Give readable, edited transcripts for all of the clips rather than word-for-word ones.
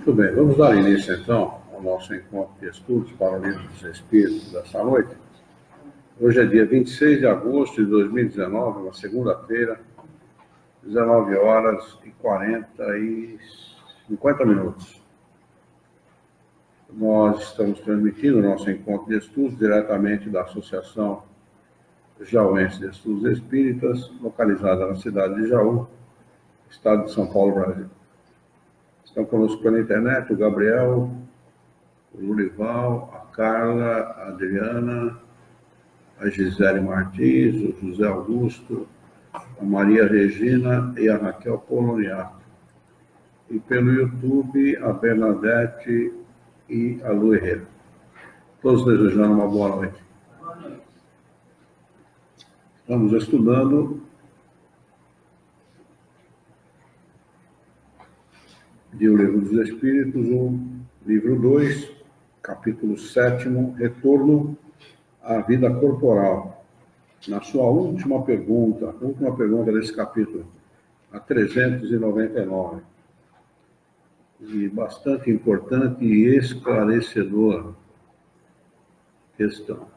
Muito bem, vamos dar início então ao nosso encontro de estudos para o Livro dos Espíritos desta noite. Hoje é dia 26 de agosto de 2019, uma segunda-feira, 19 horas e 50 minutos. Nós estamos transmitindo o nosso encontro de estudos diretamente da Associação Jauense de Estudos Espíritas, localizada na cidade de Jaú, estado de São Paulo, Brasil. Estão conosco pela internet o Gabriel, o Lurival, a Carla, a Adriana, a Gisele Martins, o José Augusto, a Maria Regina e a Raquel Poloniato. E pelo YouTube, a Bernadette e a Lu Herrera. Todos desejando uma boa noite. Estamos estudando de O Livro dos Espíritos, o livro 2, capítulo 7º, Retorno à Vida Corporal. Na sua última pergunta desse capítulo, a 399, e bastante importante e esclarecedora questão.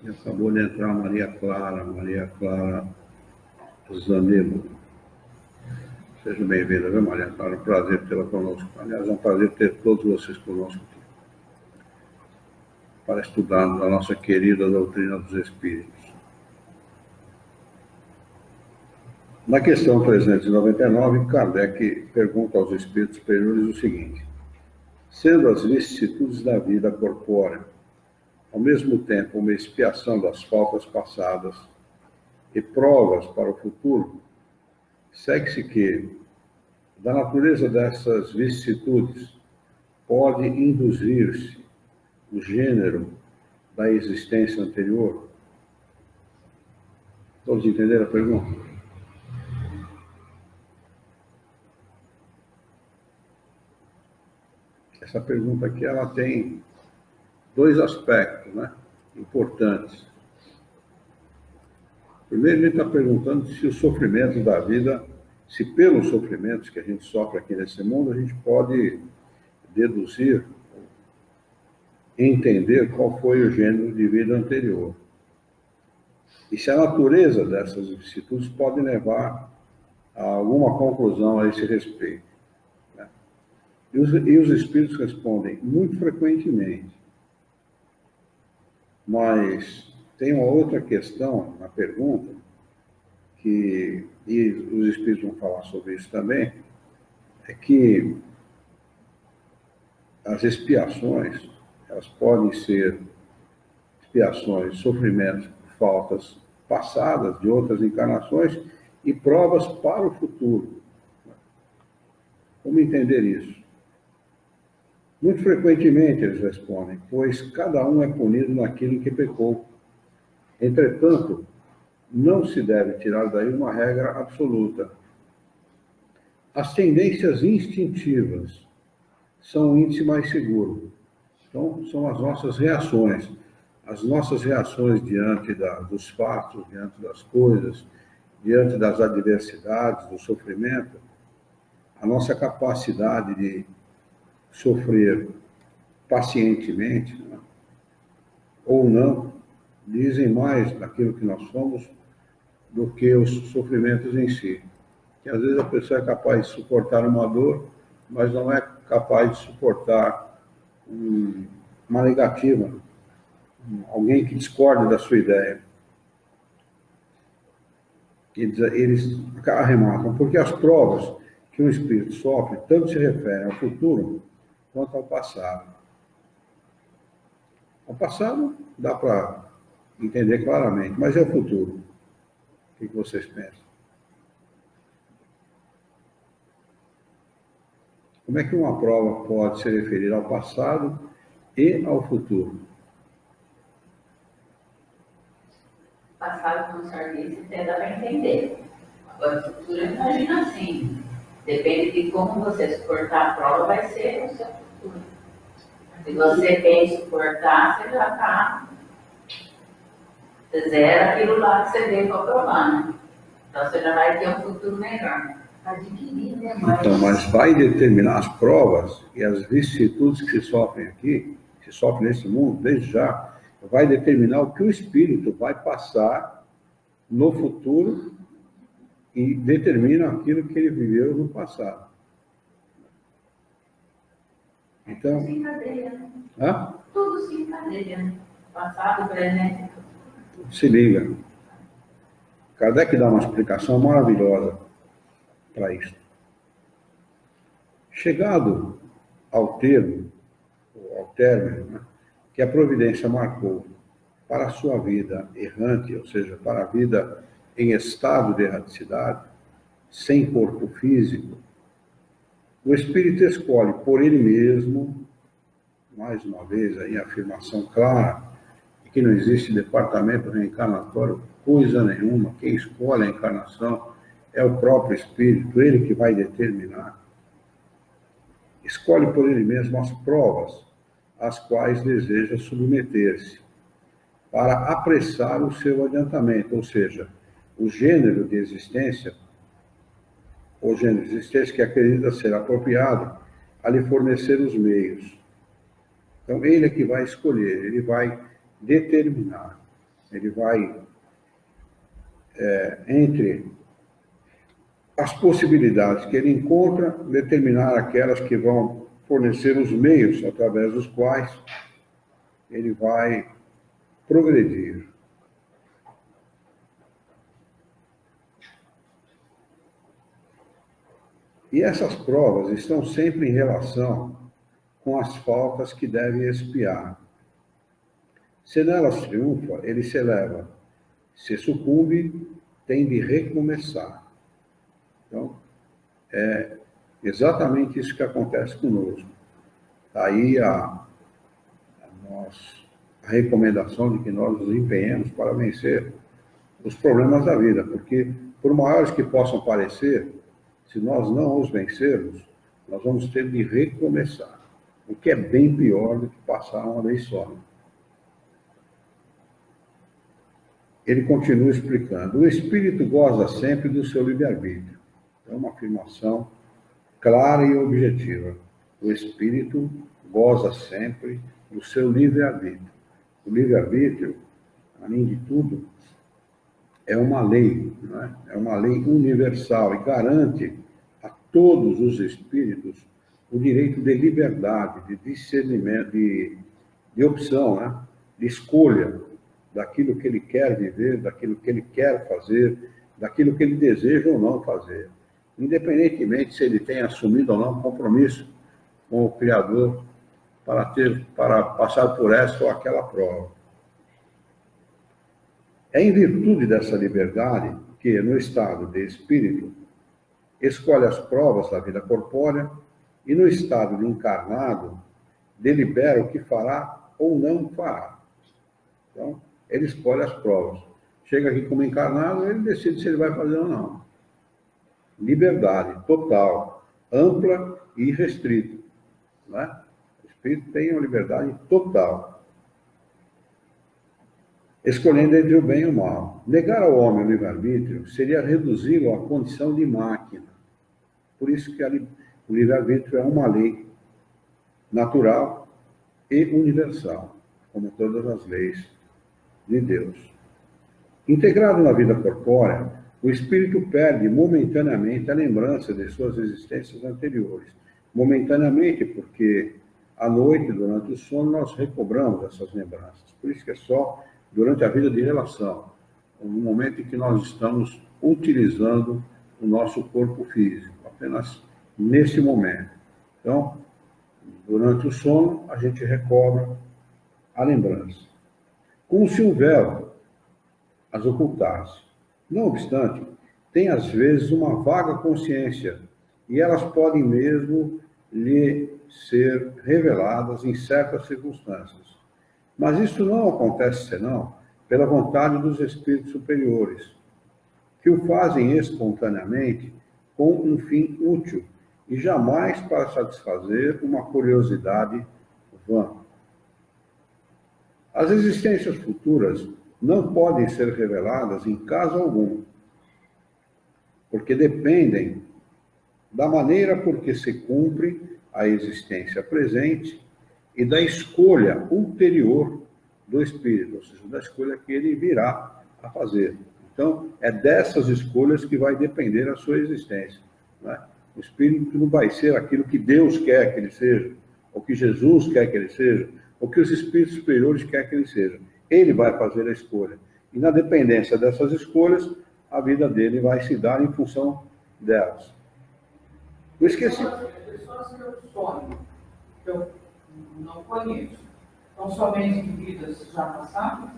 E acabou de entrar a Maria Clara Zanello. Seja bem-vinda, viu, Maria Clara? É um prazer tê-la conosco. Aliás, é um prazer ter todos vocês conosco aqui, para estudarmos a nossa querida doutrina dos Espíritos. Na questão 399, Kardec pergunta aos Espíritos superiores o seguinte: sendo as vicissitudes da vida corpórea, ao mesmo tempo uma expiação das faltas passadas e provas para o futuro, segue-se que, da natureza dessas vicissitudes, pode induzir-se o gênero da existência anterior? Todos entenderam a pergunta? Essa pergunta aqui, ela tem dois aspectos, importantes. Primeiro, ele está perguntando se os sofrimentos da vida, se pelos sofrimentos que a gente sofre aqui nesse mundo, a gente pode deduzir, entender qual foi o gênero de vida anterior. E se a natureza dessas vicissitudes pode levar a alguma conclusão a esse respeito. E os espíritos respondem muito frequentemente. Mas tem uma outra questão na pergunta, e os espíritos vão falar sobre isso também, é que as expiações, elas podem ser expiações, sofrimentos, faltas passadas de outras encarnações e provas para o futuro. Como entender isso? Muito frequentemente eles respondem, pois cada um é punido naquilo em que pecou. Entretanto, não se deve tirar daí uma regra absoluta. As tendências instintivas são o índice mais seguro. Então, são as nossas reações. As nossas reações diante dos fatos, diante das coisas, diante das adversidades, do sofrimento, a nossa capacidade de sofrer pacientemente, ou não, dizem mais daquilo que nós somos do que os sofrimentos em si. Que às vezes a pessoa é capaz de suportar uma dor, mas não é capaz de suportar uma negativa, alguém que discorde da sua ideia. Eles arrematam, porque as provas que um espírito sofre tanto se referem ao futuro quanto ao passado. O passado dá para entender claramente, mas é o futuro. O que vocês pensam? Como é que uma prova pode se referir ao passado e ao futuro? O passado, como o senhor disse, até dá para entender. Agora, o futuro, eu imagino assim. Depende de como você suportar a prova, vai ser o seu futuro. Se você bem suportar, você já está. Você zera aquilo lá que você veio para provar, né? Então você já vai ter um futuro melhor. adquirir, né? Então, mas vai determinar as provas e as vicissitudes que se sofrem aqui, que se sofrem nesse mundo, desde já, vai determinar o que o espírito vai passar no futuro e determina aquilo que ele viveu no passado. Então, tudo se encadeia, né? hã? Tudo se encadeia, né? Passado, presente. Se liga. Kardec dá uma explicação maravilhosa para isso. Chegado ao termo, ou ao término, né, que a providência marcou para a sua vida errante, ou seja, para a vida em estado de erraticidade, sem corpo físico, o espírito escolhe por ele mesmo, mais uma vez aí a afirmação clara, de que não existe departamento reencarnatório, coisa nenhuma, quem escolhe a encarnação é o próprio espírito, ele que vai determinar. Escolhe por ele mesmo as provas às quais deseja submeter-se, para apressar o seu adiantamento, ou seja, o gênero de existência, ou gênero de existência que acredita ser apropriado a lhe fornecer os meios. Então, ele é que vai escolher, ele vai determinar, ele vai, entre as possibilidades que ele encontra, determinar aquelas que vão fornecer os meios através dos quais ele vai progredir. E essas provas estão sempre em relação com as faltas que deve expiar. Se nelas triunfa, ele se eleva. Se sucumbe, tem de recomeçar. Então, é exatamente isso que acontece conosco. Daí a recomendação de que nós nos empenhemos para vencer os problemas da vida, porque, por maiores que possam parecer, se nós não os vencermos, nós vamos ter de recomeçar, o que é bem pior do que passar uma vez só. Ele continua explicando: o espírito goza sempre do seu livre-arbítrio. É uma afirmação clara e objetiva. O espírito goza sempre do seu livre-arbítrio. O livre-arbítrio, além de tudo, é uma lei, não é? É uma lei universal e garante a todos os espíritos o direito de liberdade, de discernimento, de opção, né? De escolha daquilo que ele quer viver, daquilo que ele quer fazer, daquilo que ele deseja ou não fazer, independentemente se ele tem assumido ou não um compromisso com o Criador para passar por essa ou aquela prova. É em virtude dessa liberdade que, no estado de espírito, escolhe as provas da vida corpórea e, no estado de encarnado, delibera o que fará ou não fará. Então, ele escolhe as provas. Chega aqui como encarnado, ele decide se ele vai fazer ou não. Liberdade total, ampla e irrestrita. Né? O espírito tem uma liberdade total, escolhendo entre o bem e o mal. Negar ao homem o livre-arbítrio seria reduzi-lo à condição de máquina. Por isso que o livre-arbítrio é uma lei natural e universal, como todas as leis de Deus. Integrado na vida corpórea, o espírito perde momentaneamente a lembrança de suas existências anteriores. Momentaneamente, porque à noite, durante o sono, nós recobramos essas lembranças. Por isso que é só durante a vida de relação, no momento em que nós estamos utilizando o nosso corpo físico, apenas nesse momento. Então, durante o sono, a gente recobra a lembrança. Como se um véu as ocultasse. Não obstante, tem às vezes uma vaga consciência, e elas podem mesmo lhe ser reveladas em certas circunstâncias. Mas isso não acontece senão pela vontade dos espíritos superiores, que o fazem espontaneamente com um fim útil e jamais para satisfazer uma curiosidade vã. As existências futuras não podem ser reveladas em caso algum, porque dependem da maneira por que se cumpre a existência presente e da escolha ulterior do espírito, ou seja, da escolha que ele virá a fazer. Então, é dessas escolhas que vai depender a sua existência, né? O espírito não vai ser aquilo que Deus quer que ele seja, ou que Jesus quer que ele seja, ou que os espíritos superiores querem que ele seja. Ele vai fazer a escolha. E na dependência dessas escolhas, a vida dele vai se dar em função delas. Eu esqueci. Pessoas que eu sonho, que eu não conheço, são somente de vidas já passadas?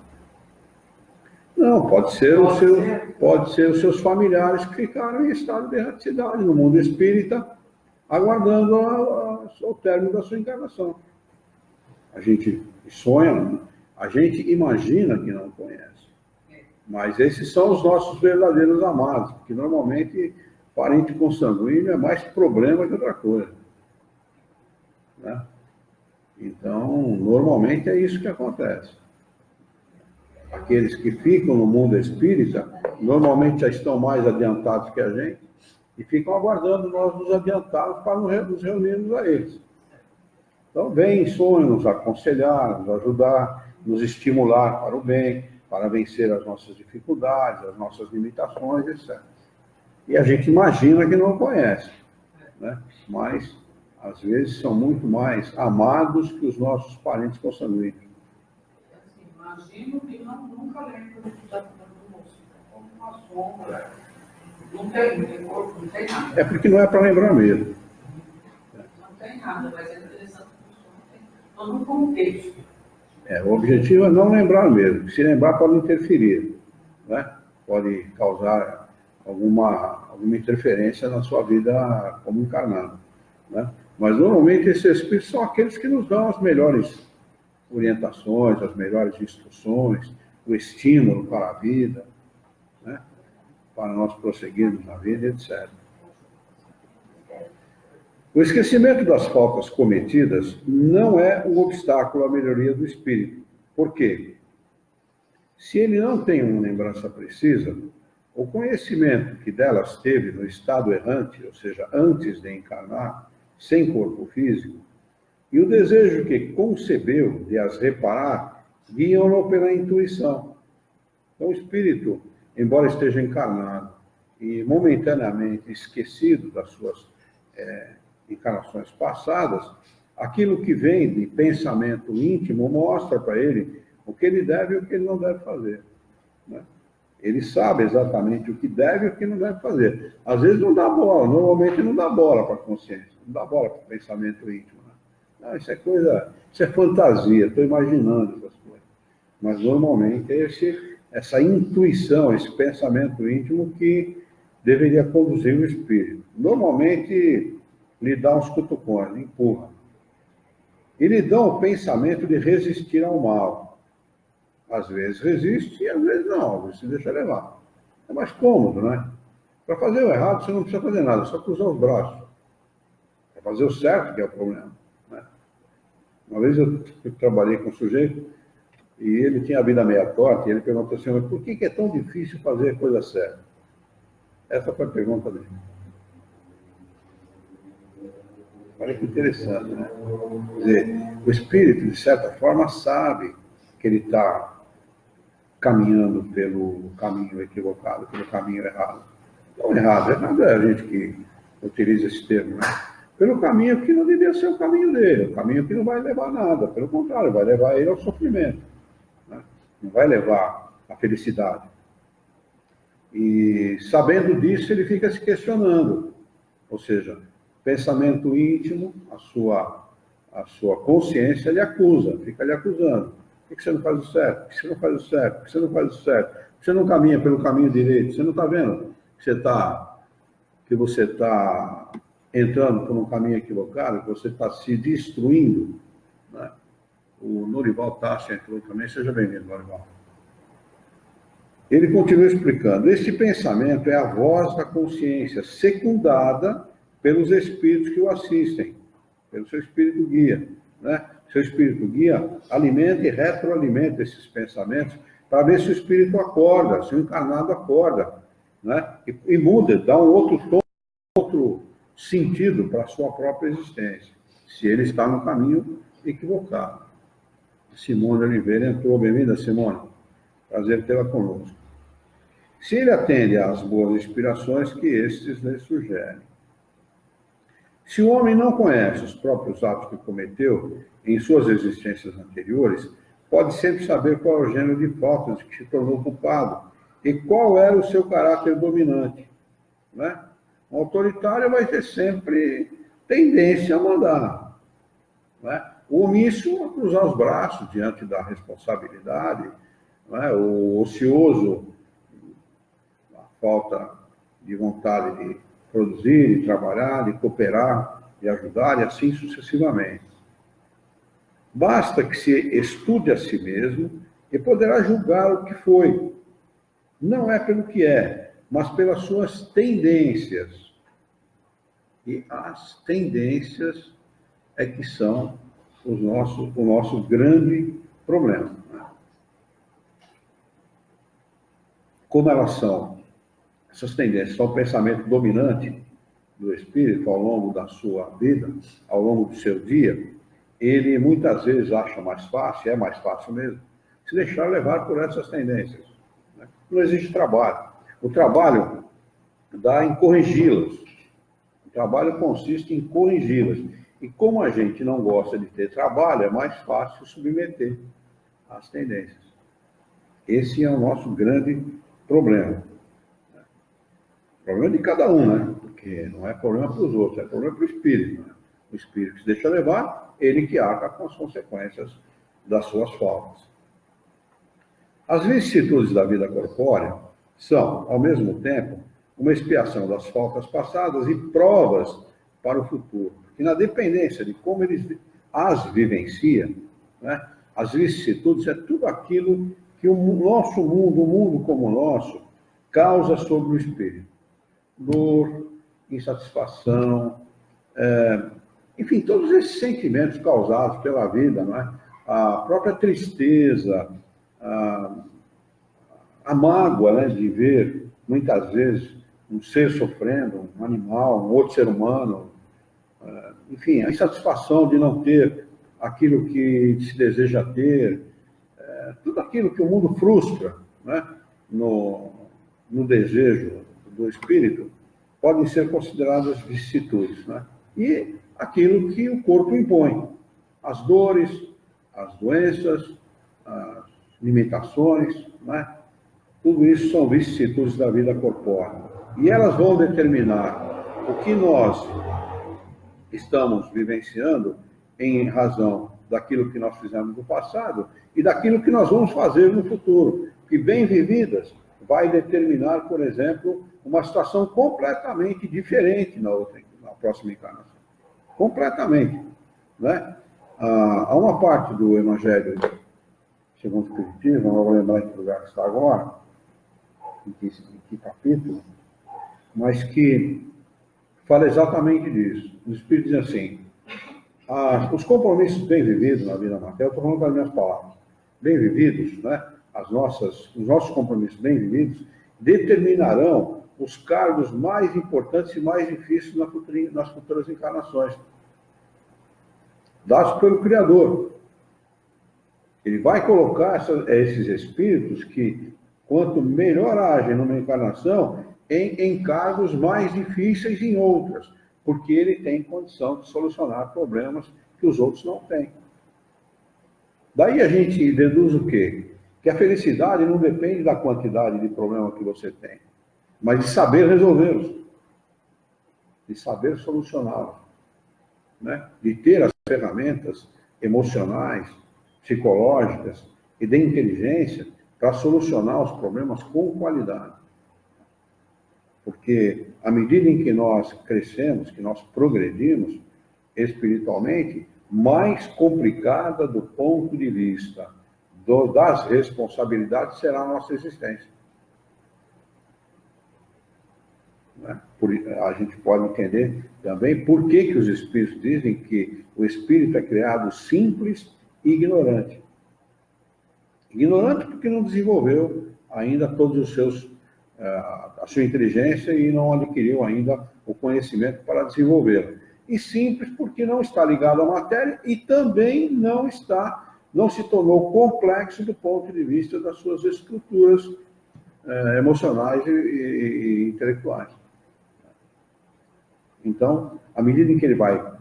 Não, pode ser os seus familiares que ficaram em estado de erraticidade no mundo espírita, aguardando o término da sua encarnação. A gente sonha, a gente imagina que não conhece. Mas esses são os nossos verdadeiros amados, porque normalmente parente consanguíneo é mais problema que outra coisa, né? Então, normalmente é isso que acontece. Aqueles que ficam no mundo espírita, normalmente já estão mais adiantados que a gente, e ficam aguardando nós nos adiantarmos para nos reunirmos a eles. Então, vem em sonho nos aconselhar, nos ajudar, nos estimular para o bem, para vencer as nossas dificuldades, as nossas limitações, etc. E a gente imagina que não conhece, né? Mas, às vezes, são muito mais amados que os nossos parentes consanguíneos. Imagino que nunca lembro do que está do moço. Como uma sombra. Não tem corpo, não tem nada. É porque não é para lembrar mesmo. Não tem nada, mas é interessante que tem todo um contexto. O objetivo é não lembrar mesmo. Se lembrar pode interferir, né? Pode causar alguma interferência na sua vida como encarnado, né? Mas normalmente esses espíritos são aqueles que nos dão as melhores orientações, as melhores instruções, o estímulo para a vida, né? Para nós prosseguirmos na vida, etc. O esquecimento das faltas cometidas não é um obstáculo à melhoria do espírito. Por quê? Se ele não tem uma lembrança precisa, o conhecimento que delas teve no estado errante, ou seja, antes de encarnar, sem corpo físico, e o desejo que concebeu de as reparar, guiam-no pela intuição. Então, o espírito, embora esteja encarnado e momentaneamente esquecido das suas encarnações passadas, aquilo que vem de pensamento íntimo mostra para ele o que ele deve e o que ele não deve fazer, né? Ele sabe exatamente o que deve e o que não deve fazer. Às vezes não dá bola, normalmente não dá bola para a consciência, não dá bola para o pensamento íntimo, né? Não, isso é fantasia, estou imaginando essas coisas. Mas normalmente é essa intuição, esse pensamento íntimo que deveria conduzir o espírito. Normalmente lhe dá uns cutucões, empurra. E lhe dá o pensamento de resistir ao mal. Às vezes resiste e às vezes não, às vezes se deixa levar. É mais cômodo, né? Para fazer o errado você não precisa fazer nada, só cruzar os braços. Para fazer o certo que é o problema, né? Uma vez eu trabalhei com um sujeito e ele tinha a vida meia torta e ele perguntou assim, mas por que é tão difícil fazer a coisa certa? Essa foi a pergunta dele. Olha que interessante, né? Quer dizer, o espírito, de certa forma, sabe que ele está caminhando pelo caminho equivocado, pelo caminho errado. Não errado é a gente que utiliza esse termo, né? Pelo caminho que não devia ser o caminho dele, o caminho que não vai levar a nada, pelo contrário, vai levar ele ao sofrimento, né? Não vai levar à felicidade. E sabendo disso, ele fica se questionando, ou seja, pensamento íntimo, a sua consciência lhe acusa, fica lhe acusando. Por que você não faz o certo? Por que você não faz o certo? Por que você não faz o certo? Por que você não caminha pelo caminho direito? Você não está vendo que você está entrando por um caminho equivocado, que você está se destruindo, né? O Norival Tassi entrou também. Seja bem-vindo, Norival. Ele continua explicando. Este pensamento é a voz da consciência, secundada pelos espíritos que o assistem, pelo seu espírito guia, né? Seu espírito guia alimenta e retroalimenta esses pensamentos para ver se o espírito acorda, se o encarnado acorda, né? E muda, dá um outro tom, sentido para a sua própria existência, se ele está no caminho equivocado. Simone Oliveira entrou. Bem-vinda, Simone. Prazer tê-la conosco. Se ele atende às boas inspirações que estes lhe sugerem. Se o homem não conhece os próprios atos que cometeu em suas existências anteriores, pode sempre saber qual é o gênero de faltas de que se tornou culpado e qual era o seu caráter dominante. Né? Um autoritário vai ter sempre tendência a mandar. Né? O omisso a cruzar os braços diante da responsabilidade, né? O ocioso, a falta de vontade de produzir, de trabalhar, de cooperar, de ajudar, e assim sucessivamente. Basta que se estude a si mesmo e poderá julgar o que foi. Não é pelo que é, mas pelas suas tendências. E as tendências é que são o nosso grande problema. Como elas são? Essas tendências são o pensamento dominante do espírito ao longo da sua vida, ao longo do seu dia. Ele muitas vezes acha mais fácil, é mais fácil mesmo, se deixar levar por essas tendências. Não existe trabalho. O trabalho dá em corrigi-las. O trabalho consiste em corrigi-las. E como a gente não gosta de ter trabalho, é mais fácil submeter às tendências. Esse é o nosso grande problema. Problema de cada um, né? Porque não é problema para os outros, é problema para o espírito. Né? O espírito que se deixa levar, ele que arca com as consequências das suas faltas. As vicissitudes da vida corpórea são, ao mesmo tempo, uma expiação das faltas passadas e provas para o futuro. Porque na dependência de como eles as vivenciam, né, as vicissitudes é tudo aquilo que o nosso mundo, o mundo como o nosso, causa sobre o espírito. Dor, insatisfação, enfim, todos esses sentimentos causados pela vida, não é? A própria tristeza, a mágoa, né, de ver, muitas vezes, um ser sofrendo, um animal, um outro ser humano, enfim, a insatisfação de não ter aquilo que se deseja ter, tudo aquilo que o mundo frustra, né, no desejo do espírito, podem ser consideradas vicissitudes, né? E aquilo que o corpo impõe, as dores, as doenças, as limitações, né? Tudo isso são vicissitudes da vida corpórea. E elas vão determinar o que nós estamos vivenciando em razão daquilo que nós fizemos no passado e daquilo que nós vamos fazer no futuro. Que bem vividas vai determinar, por exemplo, uma situação completamente diferente na próxima encarnação. Completamente. Né? Há uma parte do Evangelho segundo o Espiritismo, não vou lembrar em que lugar que está agora, em que capítulo, mas que fala exatamente disso. O Espírito diz assim: os compromissos bem vividos na vida material, eu estou falando com as minhas palavras, bem vividos, né? Os nossos compromissos bem vividos determinarão os cargos mais importantes e mais difíceis nas futuras encarnações, dados pelo Criador. Ele vai colocar esses espíritos que, quanto melhor agem numa encarnação, em cargos mais difíceis em outras, porque ele tem condição de solucionar problemas que os outros não têm. Daí a gente deduz o quê? Que a felicidade não depende da quantidade de problemas que você tem, mas de saber resolvê-los, de saber solucioná-los, né? De ter as ferramentas emocionais, psicológicas e de inteligência para solucionar os problemas com qualidade. Porque à medida em que nós crescemos, que nós progredimos espiritualmente, mais complicada do ponto de vista das responsabilidades será a nossa existência. Né? A gente pode entender também por que os espíritos dizem que o espírito é criado simples e ignorante. Ignorante porque não desenvolveu ainda todos os seus a sua inteligência e não adquiriu ainda o conhecimento para desenvolvê-la. E simples porque não está ligado à matéria e também não se tornou complexo do ponto de vista das suas estruturas emocionais e intelectuais. Então, à medida em que ele vai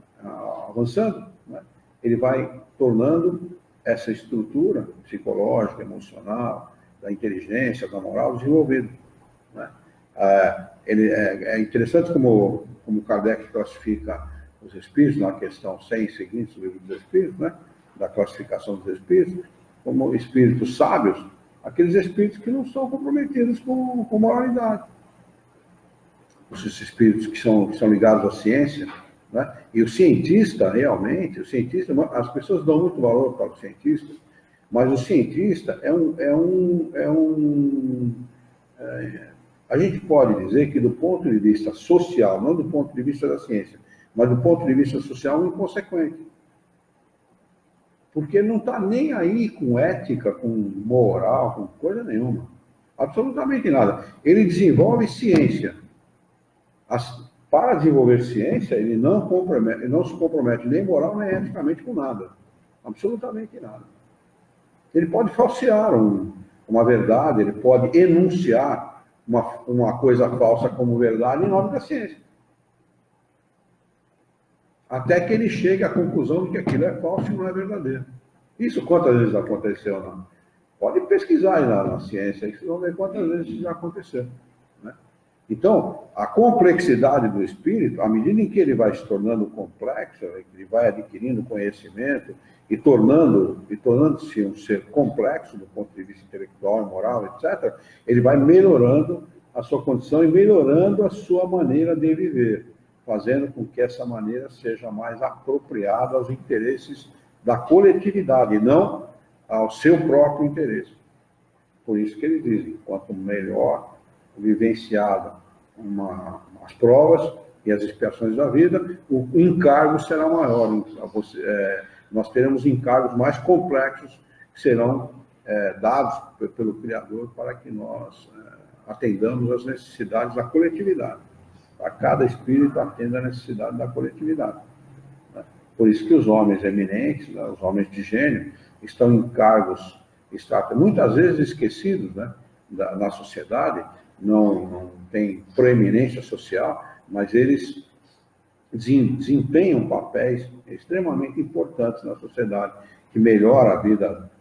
avançando, né, ele vai tornando essa estrutura psicológica, emocional, da inteligência, da moral, desenvolvida. Né? É interessante como Kardec classifica os espíritos, na questão 100 seguinte do livro dos espíritos, né? Da classificação dos espíritos, como espíritos sábios, aqueles espíritos que não são comprometidos com moralidade. Esses espíritos que são ligados à ciência, né? E o cientista, realmente, as pessoas dão muito valor para os cientistas, mas o cientista a gente pode dizer que do ponto de vista social, não do ponto de vista da ciência, mas do ponto de vista social, um inconsequente. Porque ele não está nem aí com ética, com moral, com coisa nenhuma. Absolutamente nada. Ele desenvolve ciência. Para desenvolver ciência, ele não se compromete nem moral, nem eticamente com nada. Absolutamente nada. Ele pode falsear uma verdade, ele pode enunciar uma coisa falsa como verdade em nome da ciência. Até que ele chegue à conclusão de que aquilo é falso e não é verdadeiro. Isso quantas vezes aconteceu, não? Pode pesquisar aí na ciência, aí vocês vão ver quantas vezes isso já aconteceu. Né? Então, a complexidade do espírito, à medida em que ele vai se tornando complexo, ele vai adquirindo conhecimento e tornando-se um ser complexo do ponto de vista intelectual, moral, etc., ele vai melhorando a sua condição e melhorando a sua maneira de viver, fazendo com que essa maneira seja mais apropriada aos interesses da coletividade, e não ao seu próprio interesse. Por isso que eles dizem, quanto melhor vivenciada as provas e as expiações da vida, o encargo será maior. Nós teremos encargos mais complexos que serão dados pelo Criador para que nós atendamos às necessidades da coletividade. A cada espírito atenda a necessidade da coletividade. Né? Por isso que os homens eminentes, né, os homens de gênio, estão em cargos, muitas vezes esquecidos, né, na sociedade, não têm proeminência social, mas eles desempenham papéis extremamente importantes na sociedade, que melhora a vida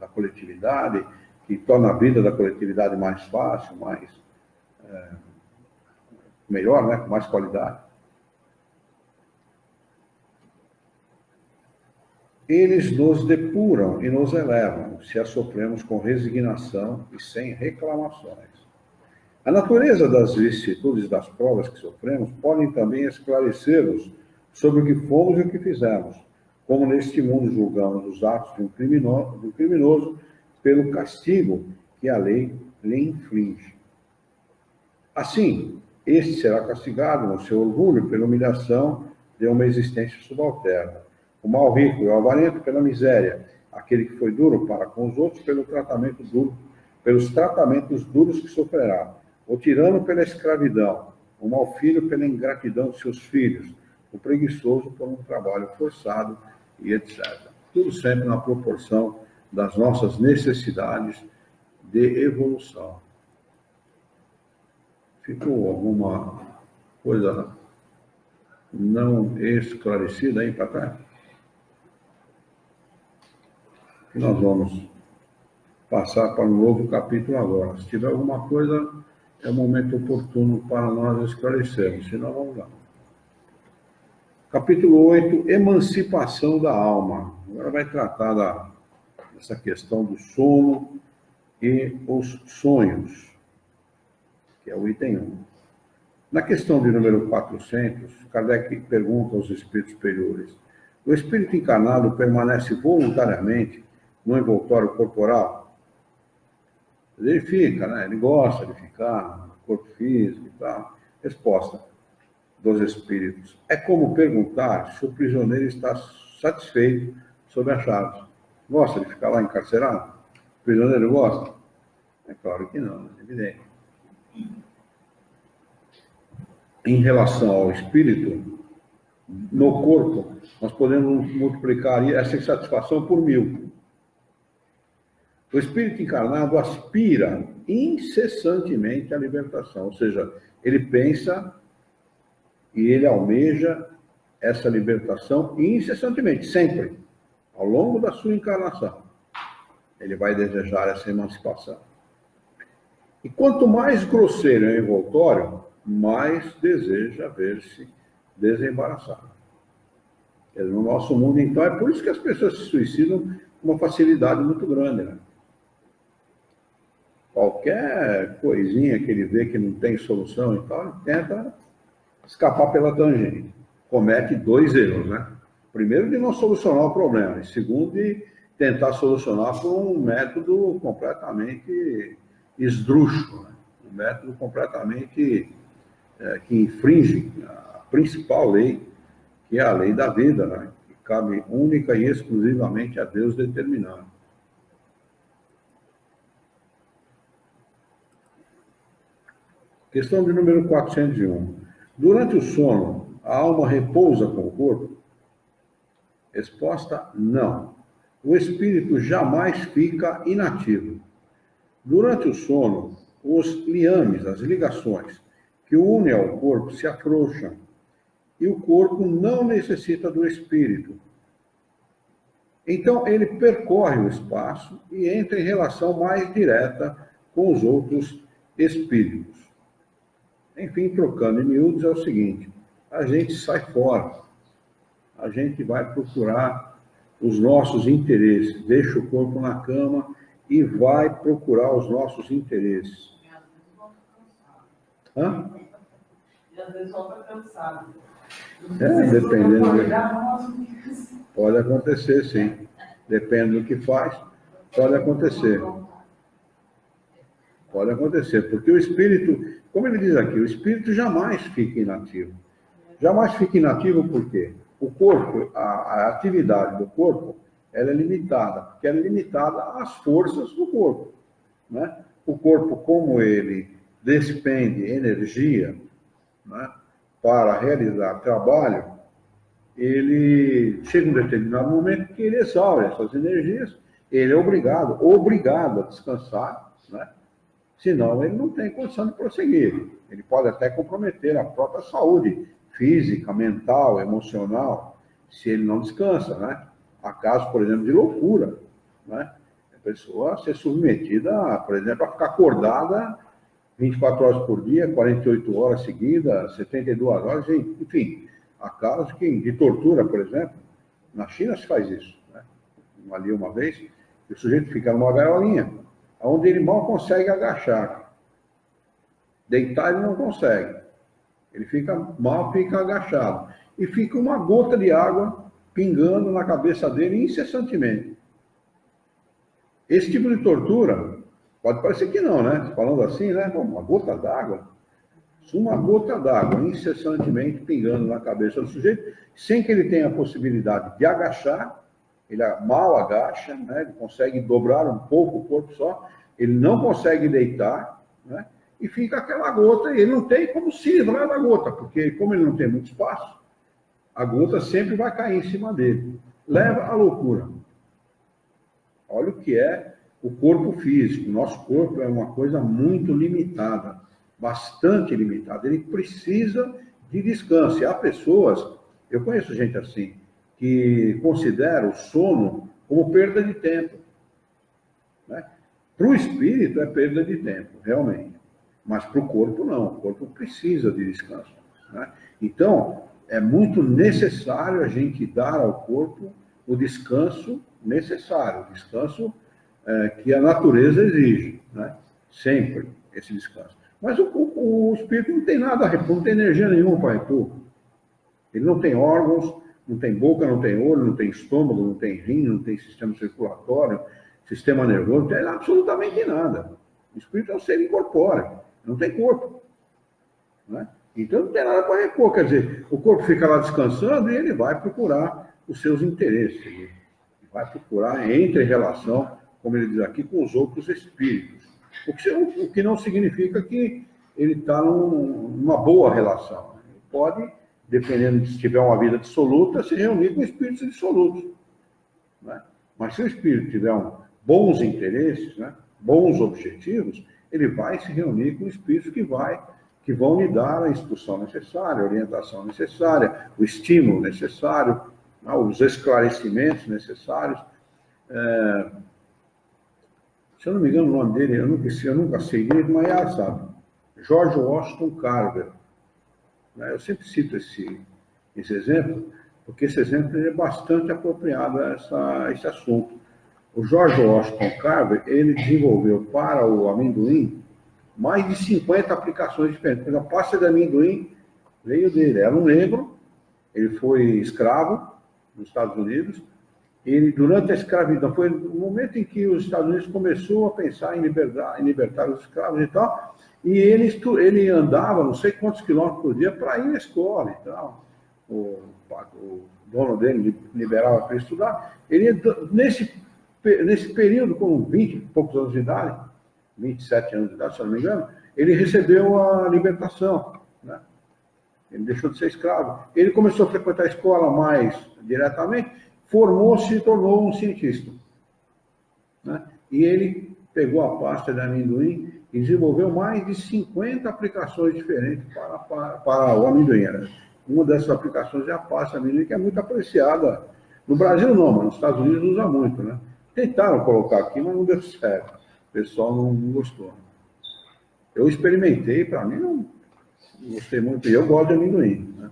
da coletividade, que torna a vida da coletividade mais fácil, melhor, né, com mais qualidade. Eles nos depuram e nos elevam, se as sofremos com resignação e sem reclamações. A natureza das vicissitudes das provas que sofremos podem também esclarecer-nos sobre o que fomos e o que fizemos, como neste mundo julgamos os atos de um criminoso pelo castigo que a lei lhe inflige. Assim, este será castigado no seu orgulho pela humilhação de uma existência subalterna. O mal rico e o avarento pela miséria, aquele que foi duro para com os outros pelos tratamentos duros que sofrerá. O tirano pela escravidão, o mau filho pela ingratidão de seus filhos, o preguiçoso por um trabalho forçado e etc. Tudo sempre na proporção das nossas necessidades de evolução. Ficou alguma coisa não esclarecida aí para trás? E nós vamos passar para um novo capítulo agora. Se tiver alguma coisa, é o momento oportuno para nós esclarecermos, senão vamos lá. Capítulo 8, emancipação da alma. Agora vai tratar dessa questão do sono e os sonhos, que é o item 1. Na questão de número 400, Kardec pergunta aos espíritos superiores: o espírito encarnado permanece voluntariamente no envoltório corporal? Ele fica, né? Ele gosta de ficar no corpo físico e tal. Resposta dos espíritos: é como perguntar se o prisioneiro está satisfeito sob as chaves. Gosta de ficar lá encarcerado? O prisioneiro gosta? É claro que não, é evidente. Em relação ao espírito, no corpo, nós podemos multiplicar essa insatisfação por 1000. O espírito encarnado aspira incessantemente à libertação, ou seja, ele pensa e ele almeja essa libertação incessantemente, sempre, ao longo da sua encarnação. Ele vai desejar essa emancipação. E quanto mais grosseiro é o envoltório, mais deseja ver-se desembaraçado. No nosso mundo, então, é por isso que as pessoas se suicidam com uma facilidade muito grande, né? Qualquer coisinha que ele vê que não tem solução e tal, ele tenta escapar pela tangente. Comete 2 erros, né? Primeiro, de não solucionar o problema. E segundo, de tentar solucionar por um método completamente esdrúxulo, né? Um método completamente que infringe a principal lei, que é a lei da vida, né? Que cabe única e exclusivamente a Deus determinar. Questão de número 401. Durante o sono, a alma repousa com o corpo? Resposta: não. O espírito jamais fica inativo. Durante o sono, os liames, as ligações que o unem ao corpo se afrouxam e o corpo não necessita do espírito. Então, ele percorre o espaço e entra em relação mais direta com os outros espíritos. Enfim, trocando em miúdos, é o seguinte: a gente sai fora, a gente vai procurar os nossos interesses, deixa o corpo na cama e vai procurar os nossos interesses. Hã? E às vezes volta cansado. Dependendo. Pode acontecer, sim. Depende do que faz, pode acontecer. Pode acontecer, porque o espírito, como ele diz aqui, o espírito jamais fica inativo. Jamais fica inativo por quê? O corpo, a atividade do corpo, ela é limitada, porque ela é limitada às forças do corpo, né? O corpo, como ele despende energia, né, para realizar trabalho, ele chega um determinado momento que ele exaure essas energias, ele é obrigado a descansar, né? Senão ele não tem condição de prosseguir. Ele pode até comprometer a própria saúde física, mental, emocional, se ele não descansa, né? Há casos, por exemplo, de loucura, né? A pessoa ser submetida, por exemplo, a ficar acordada 24 horas por dia, 48 horas seguidas, 72 horas, enfim. Há casos de tortura, por exemplo. Na China se faz isso, né? Ali uma vez, o sujeito fica numa gaiolinha, onde ele mal consegue agachar. Deitar ele não consegue. Ele mal fica agachado. E fica uma gota de água pingando na cabeça dele incessantemente. Esse tipo de tortura, pode parecer que não, né? Falando assim, né? Bom, uma gota d'água. Uma gota d'água incessantemente pingando na cabeça do sujeito, sem que ele tenha a possibilidade de agachar. Ele mal agacha, né? Ele consegue dobrar um pouco o corpo só, ele não consegue deitar, né? E fica aquela gota, e ele não tem como se livrar da gota, porque como ele não tem muito espaço, a gota sempre vai cair em cima dele. Leva à loucura. Olha o que é o corpo físico. O nosso corpo é uma coisa muito limitada, bastante limitada. Ele precisa de descanso. E há pessoas, eu conheço gente assim, que considera o sono como perda de tempo, né? Para o espírito é perda de tempo, realmente. Mas para o corpo não. O corpo precisa de descanso, né? Então, é muito necessário a gente dar ao corpo o descanso necessário, o descanso que a natureza exige, né? Sempre esse descanso. Mas o espírito não tem nada a repor, não tem energia nenhuma para repor. Ele não tem órgãos, não tem boca, não tem olho, não tem estômago, não tem rim, não tem sistema circulatório, sistema nervoso, não tem absolutamente nada. O espírito é um ser incorpóreo, não tem corpo, né? Então não tem nada para repor, quer dizer, o corpo fica lá descansando e ele vai procurar os seus interesses, ele vai procurar, entra em relação, como ele diz aqui, com os outros espíritos. O que não significa que ele está numa boa relação. Ele pode, dependendo de se tiver uma vida dissoluta, se reunir com espíritos dissolutos. Né? Mas se o espírito tiver bons interesses, né, bons objetivos, ele vai se reunir com espíritos que vão lhe dar a instrução necessária, a orientação necessária, o estímulo necessário, né, os esclarecimentos necessários. Se eu não me engano o nome dele, eu nunca sei direito, mas ela sabe. George Washington Carver. Né? Eu sempre cito esse exemplo, porque esse exemplo é bastante apropriado a esse assunto. O George Washington Carver, ele desenvolveu para o amendoim mais de 50 aplicações diferentes. A pasta de amendoim veio dele. Era um negro, ele foi escravo nos Estados Unidos. Ele, durante a escravidão, foi no momento em que os Estados Unidos começou a pensar em libertar os escravos e tal, e ele andava não sei quantos quilômetros por dia para ir à escola e tal. O dono dele liberava para estudar. Ele, nesse período, com 20 e poucos anos de idade, 27 anos de idade, se eu não me engano, ele recebeu a libertação, né? Ele deixou de ser escravo. Ele começou a frequentar a escola mais diretamente, formou-se e tornou um cientista. Né? E ele pegou a pasta de amendoim e desenvolveu mais de 50 aplicações diferentes para o amendoim. Uma dessas aplicações é a pasta de amendoim, que é muito apreciada. No Brasil não, mas nos Estados Unidos usa muito. Né? Tentaram colocar aqui, mas não deu certo. O pessoal não gostou. Eu experimentei, para mim não gostei muito. Eu gosto de amendoim. Né?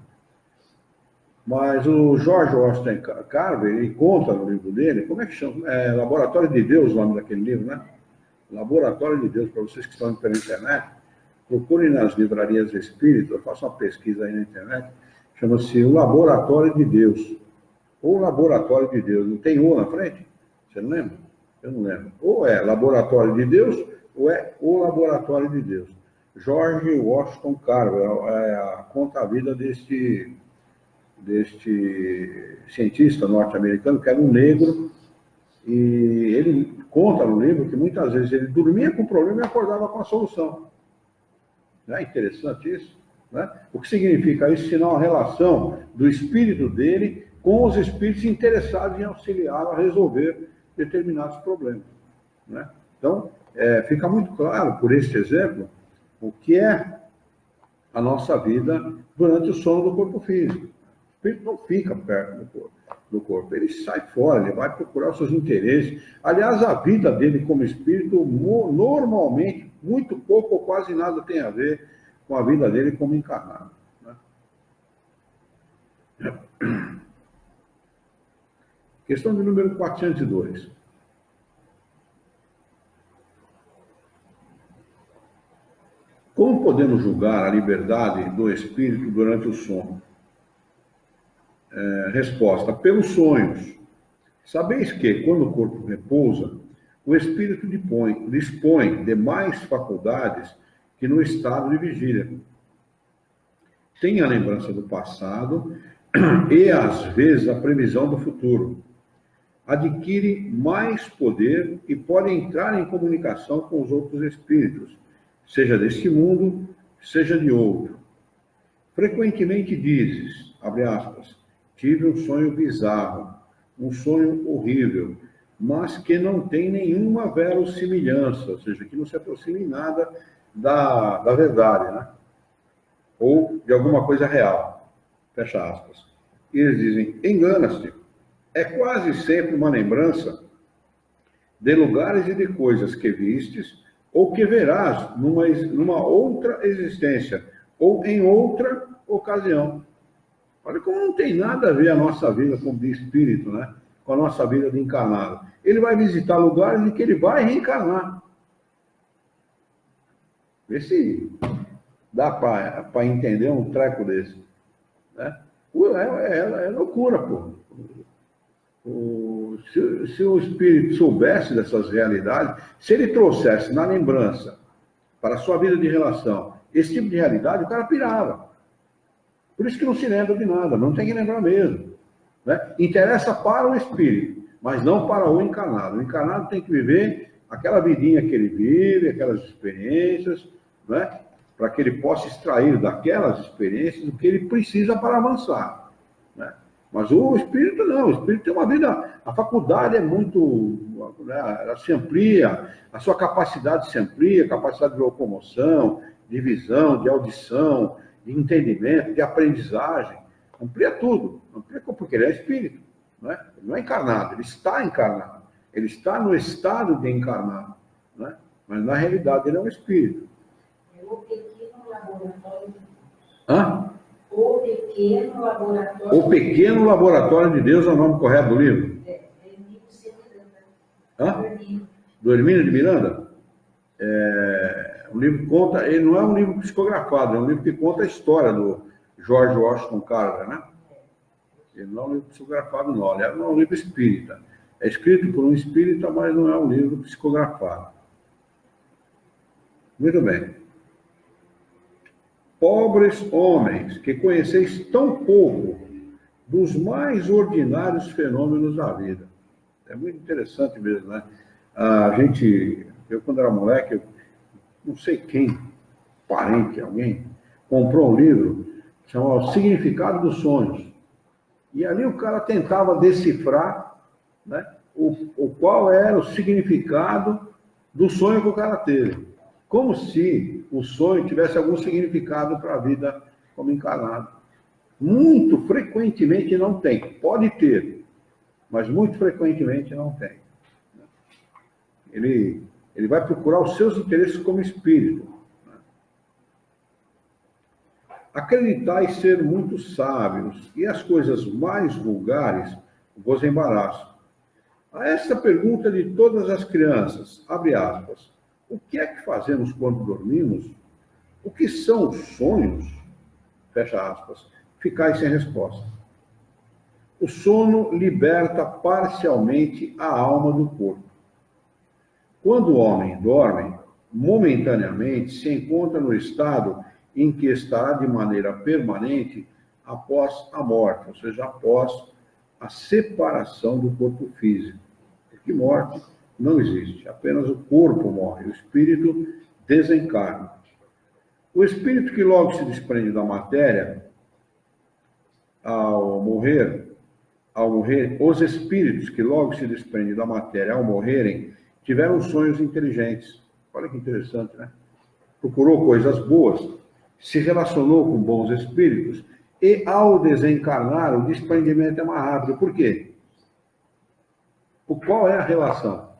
Mas o George Washington Carver, ele conta no livro dele, como é que chama? Laboratório de Deus, o nome daquele livro, né? Laboratório de Deus, para vocês que estão pela internet, procurem nas livrarias espíritas, façam uma pesquisa aí na internet, chama-se o Laboratório de Deus, ou Laboratório de Deus, não tem O na frente? Você não lembra? Eu não lembro. Ou é Laboratório de Deus, ou é o Laboratório de Deus. George Washington Carver, conta a vida deste cientista norte-americano, que era um negro, e ele conta no livro que muitas vezes ele dormia com o problema e acordava com a solução. Não é interessante isso? Né? O que significa isso, senão a relação do espírito dele com os espíritos interessados em auxiliá-lo a resolver determinados problemas. Né? Então, fica muito claro, por este exemplo, o que é a nossa vida durante o sono do corpo físico. O espírito não fica perto do corpo, ele sai fora, ele vai procurar os seus interesses. Aliás, a vida dele como espírito, normalmente, muito pouco ou quase nada tem a ver com a vida dele como encarnado. Né? Questão de número 402. Como podemos julgar a liberdade do espírito durante o sono? Resposta: pelos sonhos. Sabeis que, quando o corpo repousa, o espírito dispõe de mais faculdades que no estado de vigília. Tem a lembrança do passado e, às vezes, a previsão do futuro. Adquire mais poder e pode entrar em comunicação com os outros espíritos, seja deste mundo, seja de outro. Frequentemente dizes, abre aspas, tive um sonho bizarro, um sonho horrível, mas que não tem nenhuma verossimilhança, ou seja, que não se aproxima em nada da verdade, né? Ou de alguma coisa real. Fecha aspas. E eles dizem, engana-se, é quase sempre uma lembrança de lugares e de coisas que vistes ou que verás numa outra existência ou em outra ocasião. Olha como não tem nada a ver a nossa vida como de espírito, né? Com a nossa vida de encarnado. Ele vai visitar lugares em que ele vai reencarnar. Vê se dá para entender um treco desse. Né? É loucura, pô. Se o espírito soubesse dessas realidades, se ele trouxesse na lembrança para a sua vida de relação esse tipo de realidade, o cara pirava. Por isso que não se lembra de nada, não tem que lembrar mesmo. Né? Interessa para o espírito, mas não para o encarnado. O encarnado tem que viver aquela vidinha que ele vive, aquelas experiências, né? Para que ele possa extrair daquelas experiências o que ele precisa para avançar, né? Mas o espírito não, o espírito tem uma vida, a faculdade é muito, né, ela se amplia, a sua capacidade se amplia, capacidade de locomoção, de visão, de audição, de entendimento, de aprendizagem, amplia tudo, amplia porque ele é espírito, né? Ele não é encarnado, ele está encarnado, ele está no estado de encarnado, né? Mas na realidade ele é um espírito. É o pequeno laboratório de Deus. Hã? O pequeno laboratório. O Pequeno Laboratório de Deus é o nome correto do livro? É Hermínio de Miranda. Hã? Hermínio. Do Hermínio de Miranda? O livro conta, ele não é um livro psicografado, é um livro que conta a história do George Washington Carver, né? Ele não é um livro psicografado, não, ele é um livro espírita. É escrito por um espírita, mas não é um livro psicografado. Muito bem. Pobres homens, que conheceis tão pouco dos mais ordinários fenômenos da vida. É muito interessante mesmo, né? Eu quando era moleque, não sei quem, parente, alguém, comprou um livro chamado Significado dos Sonhos. E ali o cara tentava decifrar, né, qual era o significado do sonho que o cara teve. Como se o sonho tivesse algum significado para a vida como encarnado. Muito frequentemente não tem. Pode ter, mas muito frequentemente não tem. Ele vai procurar os seus interesses como espírito. Acreditais ser muito sábios, e as coisas mais vulgares vos embaraçam. A esta pergunta de todas as crianças, abre aspas, o que é que fazemos quando dormimos? O que são os sonhos? Fecha aspas. Ficais sem resposta. O sono liberta parcialmente a alma do corpo. Quando o homem dorme, momentaneamente se encontra no estado em que estará de maneira permanente após a morte, ou seja, após a separação do corpo físico. Porque morte não existe, apenas o corpo morre, o espírito desencarna. O espírito que logo se desprende da matéria, ao morrer, os espíritos que logo se desprendem da matéria ao morrerem, tiveram sonhos inteligentes. Olha que interessante, né? Procurou coisas boas, se relacionou com bons espíritos, e ao desencarnar, o desprendimento é mais rápido. Por quê? Qual é a relação?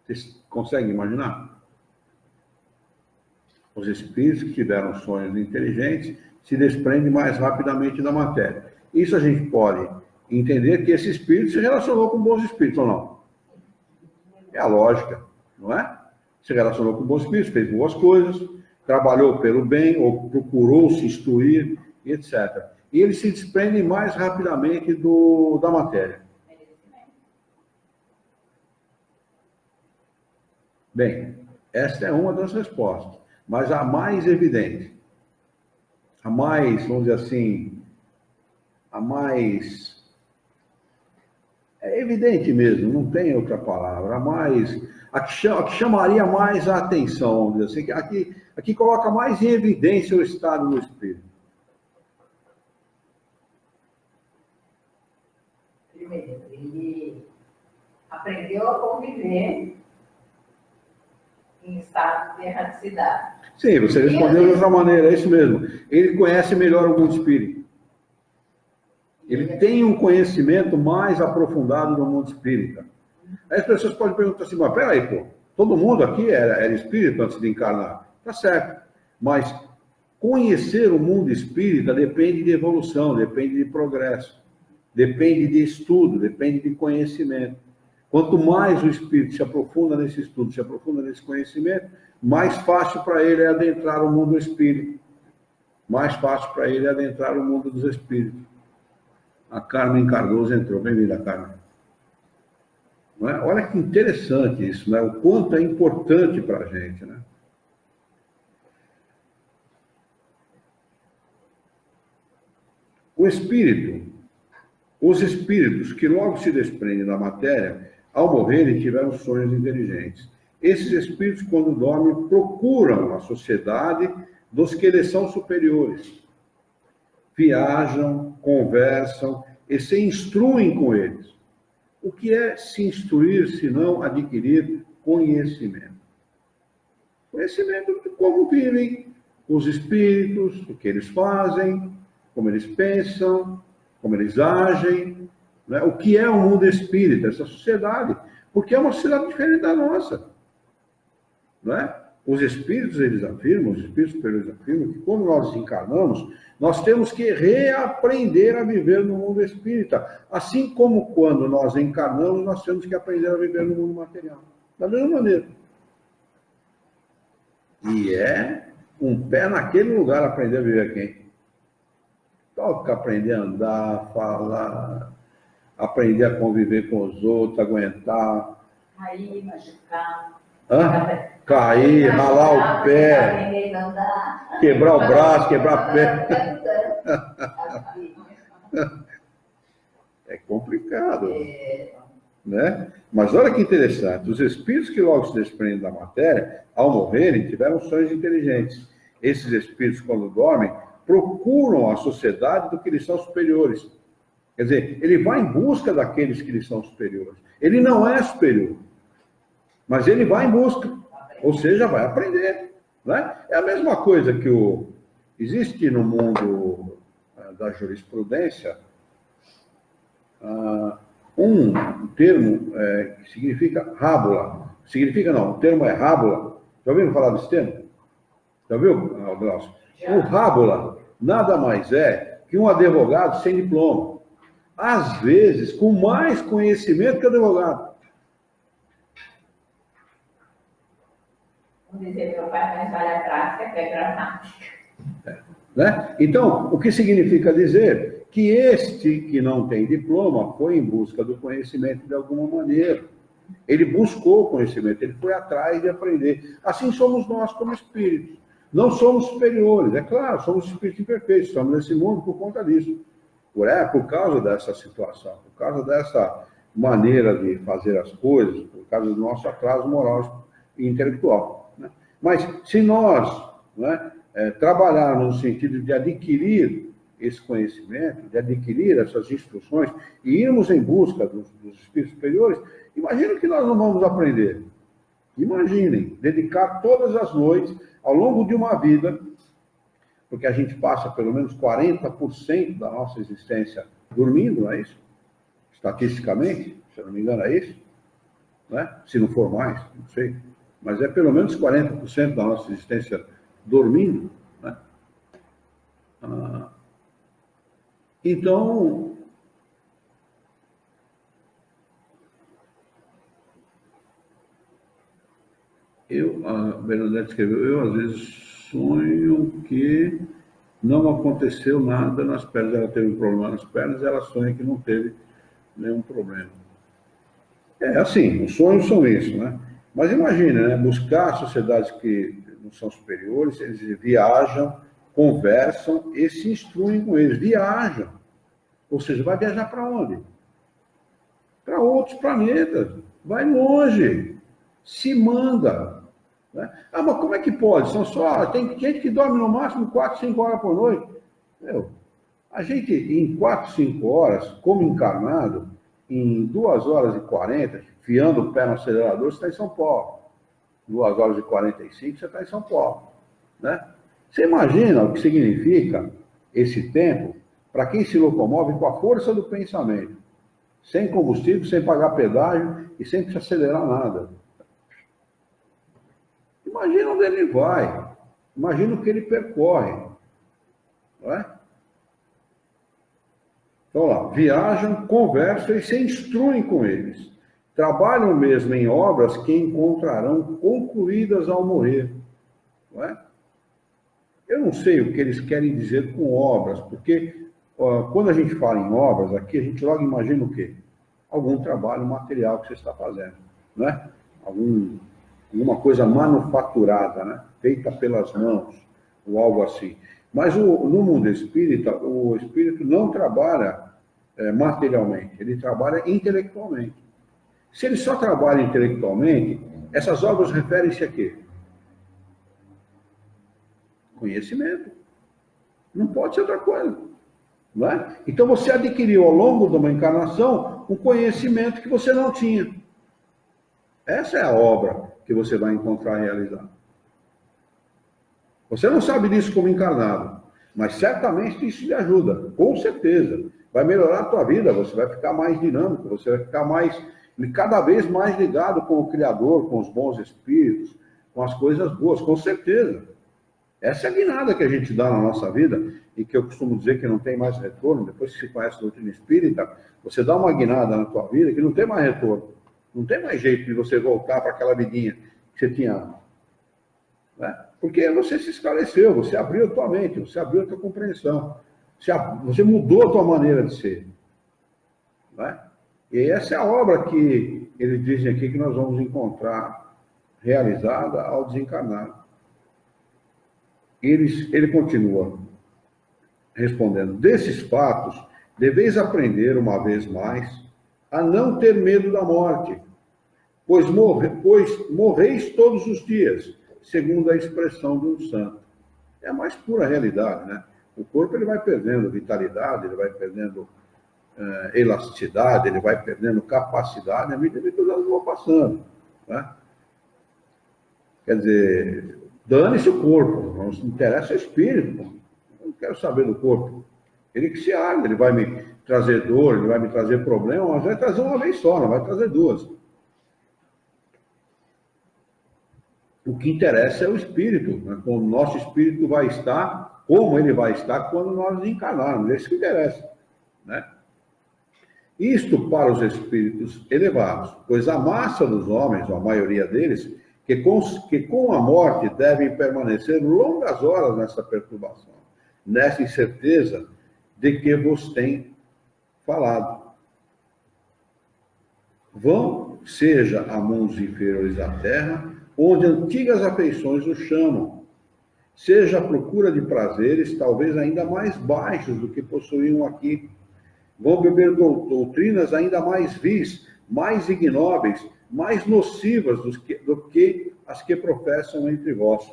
Vocês conseguem imaginar? Os espíritos que tiveram sonhos inteligentes se desprendem mais rapidamente da matéria. Isso a gente pode entender que esse espírito se relacionou com bons espíritos ou não? É a lógica, não é? Se relacionou com bons espíritos, fez boas coisas, trabalhou pelo bem, ou procurou se instruir, etc. E eles se desprendem mais rapidamente da matéria. Bem, esta é uma das respostas, mas a mais evidente, a mais, vamos dizer assim, a mais... É evidente mesmo, não tem outra palavra, a que chamaria mais a atenção, vamos dizer assim, a que coloca mais em evidência o estado do espírito. Primeiro, ele aprendeu a conviver em estado de erraticidade. Sim, você respondeu de outra maneira, é isso mesmo. Ele conhece melhor o mundo espírita. Ele tem um conhecimento mais aprofundado do mundo espírita. Aí as pessoas podem perguntar assim, mas peraí, pô, todo mundo aqui era espírita antes de encarnar. Tá certo. Mas conhecer o mundo espírita depende de evolução, depende de progresso, depende de estudo, depende de conhecimento. Quanto mais o espírito se aprofunda nesse estudo, se aprofunda nesse conhecimento, mais fácil para ele é adentrar o mundo espírita. Mais fácil para ele é adentrar o mundo dos espíritos. A Carmen Cardoso entrou. Bem-vinda, Carmen. Não é? Olha que interessante isso, né? O quanto é importante para a gente, né? Os espíritos que logo se desprendem da matéria, ao morrerem, tiveram sonhos inteligentes. Esses espíritos, quando dormem, procuram a sociedade dos que lhes são superiores. Viajam, conversam e se instruem com eles. O que é se instruir, se não adquirir conhecimento? Conhecimento de como vivem os espíritos, o que eles fazem, como eles pensam, como eles agem, né? O que é o mundo espírita, essa sociedade, porque é uma sociedade diferente da nossa. Não é? Os espíritos, eles afirmam, os espíritos superiores afirmam que quando nós desencarnamos, nós temos que reaprender a viver no mundo espírita. Assim como quando nós encarnamos, nós temos que aprender a viver no mundo material. Da mesma maneira. E é um pé naquele lugar aprender a viver aqui. Toca aprender a andar, falar, aprender a conviver com os outros, aguentar. Aí, machucar. Hã? Cair, ralar o pé, quebrar o braço, quebrar o pé. É complicado, né? Mas olha que interessante, os espíritos que logo se desprendem da matéria, ao morrerem, tiveram sonhos inteligentes. Esses espíritos, quando dormem, procuram a sociedade do que lhes são superiores. Quer dizer, ele vai em busca daqueles que lhes são superiores. Ele não é superior, mas ele vai em busca. Ou seja, vai aprender. Né? É a mesma coisa que existe no mundo da jurisprudência um termo que significa rábula. Significa não, o termo é rábula. Já ouviram falar desse termo? Já ouviu, Glaucio? O rábula nada mais é que um advogado sem diploma. Às vezes, com mais conhecimento que o advogado. Vamos dizer, meu pai, mais vale a prática que a gramática. Né? Então, o que significa dizer que este que não tem diploma foi em busca do conhecimento de alguma maneira. Ele buscou conhecimento, ele foi atrás de aprender. Assim somos nós como espíritos. Não somos superiores, é claro, somos espíritos imperfeitos, estamos nesse mundo por conta disso. Por causa dessa situação, por causa dessa maneira de fazer as coisas, por causa do nosso atraso moral e intelectual. Né? Mas se nós trabalharmos no sentido de adquirir esse conhecimento, de adquirir essas instruções e irmos em busca dos espíritos superiores, imagina que nós não vamos aprender. Imaginem, dedicar todas as noites, ao longo de uma vida, porque a gente passa pelo menos 40% da nossa existência dormindo, não é isso? Estatisticamente, se eu não me engano, é isso? Né? Se não for mais, não sei. Mas é pelo menos 40% da nossa existência dormindo. Né? Então, a Bernadette escreveu, eu às vezes sonho que não aconteceu nada nas pernas, ela teve um problema nas pernas, ela sonha que não teve nenhum problema. É assim, os sonhos são isso, né? Mas imagina, né? Buscar sociedades que não são superiores, eles viajam, conversam e se instruem com eles, viajam. Ou seja, vai viajar para onde? Para outros planetas, vai longe, se manda. Né? Mas como é que pode? Tem gente que dorme no máximo 4, 5 horas por noite. A gente, em 4, 5 horas, como encarnado, em 2 horas e 40, fiando o pé no acelerador, você está em São Paulo. 2 horas e 45, você está em São Paulo. Né? Você imagina o que significa esse tempo para quem se locomove com a força do pensamento, sem combustível, sem pagar pedágio e sem precisar acelerar nada. Imagina onde ele vai, imagina o que ele percorre. Não é? Então lá, viajam, conversam e se instruem com eles. Trabalham mesmo em obras que encontrarão concluídas ao morrer. Não é? Eu não sei o que eles querem dizer com obras, porque quando a gente fala em obras aqui, a gente logo imagina o quê? Algum trabalho material que você está fazendo, não é? Alguma coisa manufaturada, né? Feita pelas mãos, ou algo assim. Mas no mundo espírita, o espírito não trabalha materialmente, ele trabalha intelectualmente. Se ele só trabalha intelectualmente, Essas obras referem-se a quê? Conhecimento. Não pode ser outra coisa. Não é? Então você adquiriu ao longo de uma encarnação um conhecimento que você não tinha. Essa é a obra que você vai encontrar realizada. Você não sabe disso como encarnado, mas certamente isso lhe ajuda, com certeza. Vai melhorar a tua vida, você vai ficar mais dinâmico, você vai ficar cada vez mais ligado com o Criador, com os bons espíritos, com as coisas boas, com certeza. Essa é a guinada que a gente dá na nossa vida, e que eu costumo dizer que não tem mais retorno. Depois que se conhece a doutrina espírita, você dá uma guinada na tua vida que não tem mais retorno. Não tem mais jeito de você voltar para aquela vidinha que você tinha antes. Né? Porque você se esclareceu, você abriu a tua mente, você abriu a tua compreensão, você mudou a tua maneira de ser. Né? E essa é a obra que eles dizem aqui que nós vamos encontrar realizada ao desencarnar. Ele continua respondendo: desses fatos, deveis aprender uma vez mais a não ter medo da morte, pois morreis todos os dias, segundo a expressão de um santo. É a mais pura realidade, né? O corpo ele vai perdendo vitalidade, ele vai perdendo elasticidade, ele vai perdendo capacidade, à medida que os anos vão passando. Né? Quer dizer, dane-se o corpo, não se interessa o espírito. Eu não quero saber do corpo. Ele que se arde, ele vai me trazer dor, ele vai me trazer problema, mas vai trazer uma vez só, não vai trazer duas. O que interessa é o espírito, né? Como o nosso espírito vai estar, como ele vai estar quando nós encarnarmos, é isso que interessa. Né? Isto para os espíritos elevados, pois a massa dos homens, ou a maioria deles, que com a morte devem permanecer longas horas nessa perturbação, nessa incerteza de que vos tem falado. Vão, seja a mundos inferiores à terra, onde antigas afeições os chamam, seja a procura de prazeres, talvez ainda mais baixos do que possuíam aqui. Vão beber doutrinas ainda mais vis, mais ignóbeis, mais nocivas do que as que professam entre vós.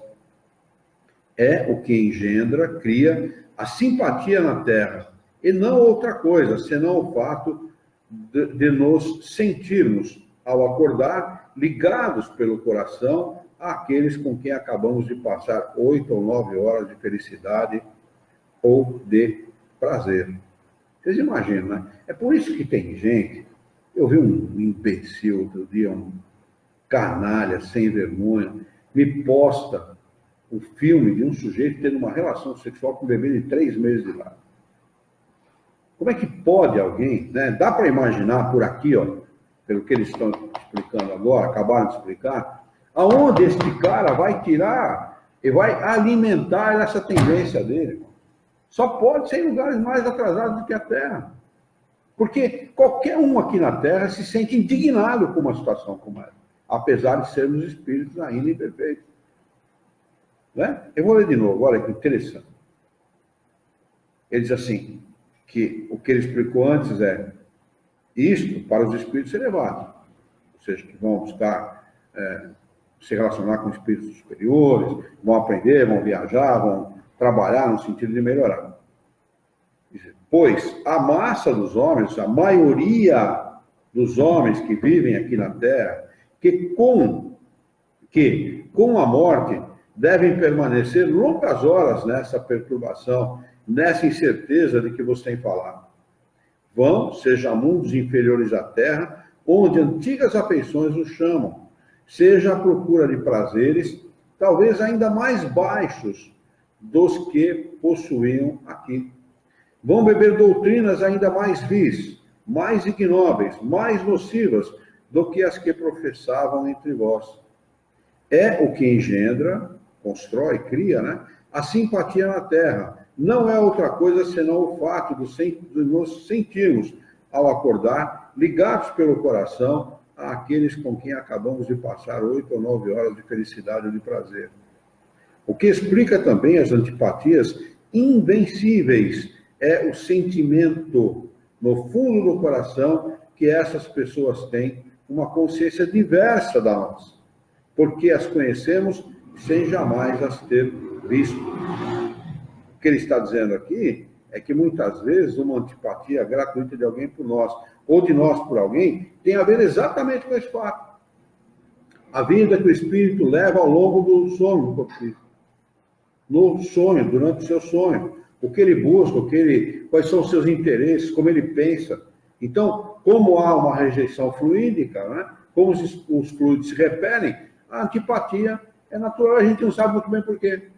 É o que engendra, cria a simpatia na terra, e não outra coisa, senão o fato de nos sentirmos, ao acordar, ligados pelo coração àqueles com quem acabamos de passar 8 ou 9 horas de felicidade ou de prazer. Vocês imaginam, né? É por isso que tem gente... Eu vi um imbecil outro dia, um canalha, sem vergonha, me posta o filme de um sujeito tendo uma relação sexual com um bebê de 3 meses de idade. Como é que pode alguém, né? Dá para imaginar por aqui, ó, pelo que eles estão explicando agora, acabaram de explicar, aonde este cara vai tirar e vai alimentar essa tendência dele. Só pode ser em lugares mais atrasados do que a Terra. Porque qualquer um aqui na Terra se sente indignado com uma situação como essa, apesar de sermos espíritos ainda imperfeitos. Né? Eu vou ler de novo, olha que interessante. Ele diz assim, que o que ele explicou antes é isto para os espíritos elevados, ou seja, que vão buscar se relacionar com espíritos superiores, vão aprender, vão viajar, vão trabalhar no sentido de melhorar. Pois a massa dos homens, a maioria dos homens que vivem aqui na Terra, que com a morte devem permanecer longas horas nessa perturbação, nessa incerteza de que você tem falado. Vão, seja a mundos inferiores à Terra, onde antigas afeições os chamam, seja a procura de prazeres, talvez ainda mais baixos dos que possuíam aqui. Vão beber doutrinas ainda mais vis, mais ignóbeis, mais nocivas do que as que professavam entre vós. É o que engendra, constrói, cria, né, a simpatia na terra. Não é outra coisa senão o fato de nos sentirmos, ao acordar, ligados pelo coração àqueles com quem acabamos de passar 8 ou 9 horas de felicidade ou de prazer. O que explica também as antipatias invencíveis é o sentimento no fundo do coração que essas pessoas têm uma consciência diversa da nossa. porque as conhecemos sem jamais as ter visto. O que ele está dizendo aqui é que muitas vezes uma antipatia gratuita de alguém por nós, ou de nós por alguém, tem a ver exatamente com esse fato. A vida que o espírito leva ao longo do sono do corpo físico. No sonho, durante o seu sonho. O que ele busca, quais são os seus interesses, como ele pensa. Então, como há uma rejeição fluídica, né? Como os fluidos se repelem, a antipatia é natural, a gente não sabe muito bem por quê.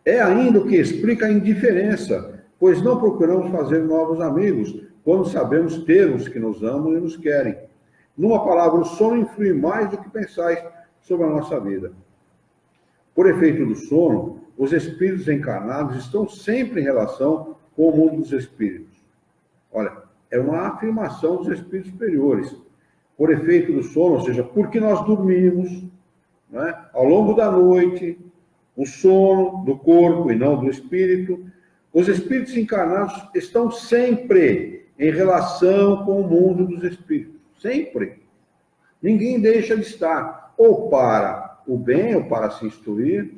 É ainda o que explica a indiferença, pois não procuramos fazer novos amigos, quando sabemos ter os que nos amam e nos querem. Numa palavra, o sono influi mais do que pensais sobre a nossa vida. Por efeito do sono, os espíritos encarnados estão sempre em relação com o mundo dos espíritos. Olha, é uma afirmação dos espíritos superiores. Por efeito do sono, ou seja, porque nós dormimos, né, ao longo da noite, o sono do corpo e não do espírito, os espíritos encarnados estão sempre em relação com o mundo dos espíritos. Sempre. Ninguém deixa de estar, ou para o bem, ou para se instruir,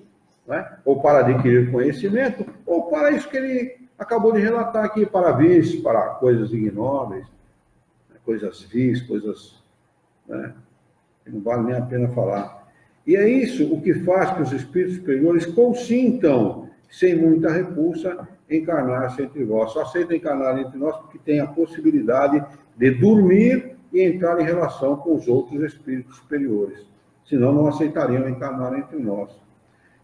né? Ou para adquirir conhecimento, ou para isso que ele acabou de relatar aqui, para vícios, para coisas ignóbeis, coisas vis, coisas, né, que não vale nem a pena falar. E é isso o que faz que os espíritos superiores consintam, sem muita repulsa, encarnar-se entre vós. Só aceitam encarnar entre nós porque tem a possibilidade de dormir e entrar em relação com os outros espíritos superiores. Senão não aceitariam encarnar entre nós.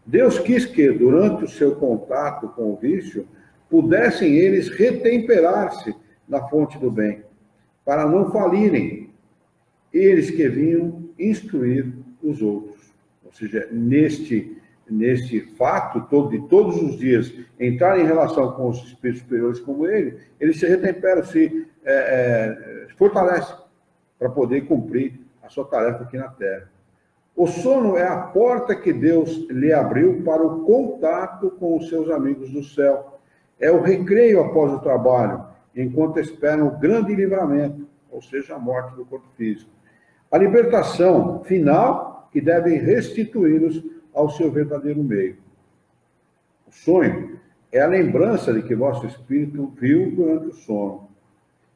Deus quis que, durante o seu contato com o vício, pudessem eles retemperar-se na fonte do bem, para não falirem, eles que vinham instruir os outros. Ou seja, neste fato, de todos os dias, entrar em relação com os espíritos superiores como ele, eles se retemperam, se fortalecem para poder cumprir a sua tarefa aqui na Terra. O sono é a porta que Deus lhe abriu para o contato com os seus amigos do céu. É o recreio após o trabalho, enquanto esperam o grande livramento, ou seja, a morte do corpo físico. A libertação final que deve restituí-los ao seu verdadeiro meio. O sonho é a lembrança de que vosso espírito viu durante o sono.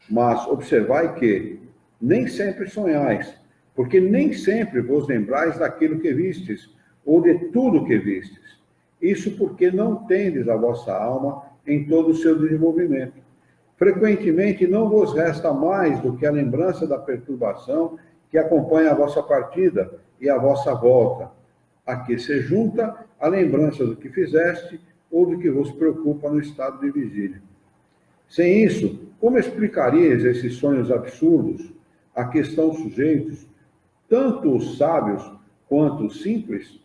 Mas observai que nem sempre sonhais, porque nem sempre vos lembrais daquilo que vistes, ou de tudo que vistes. Isso porque não tendes a vossa alma em todo o seu desenvolvimento. Frequentemente não vos resta mais do que a lembrança da perturbação que acompanha a vossa partida e a vossa volta, a que se junta a lembrança do que fizeste ou do que vos preocupa no estado de vigília. Sem isso, como explicarias esses sonhos absurdos a que estão sujeitos tanto os sábios quanto os simples?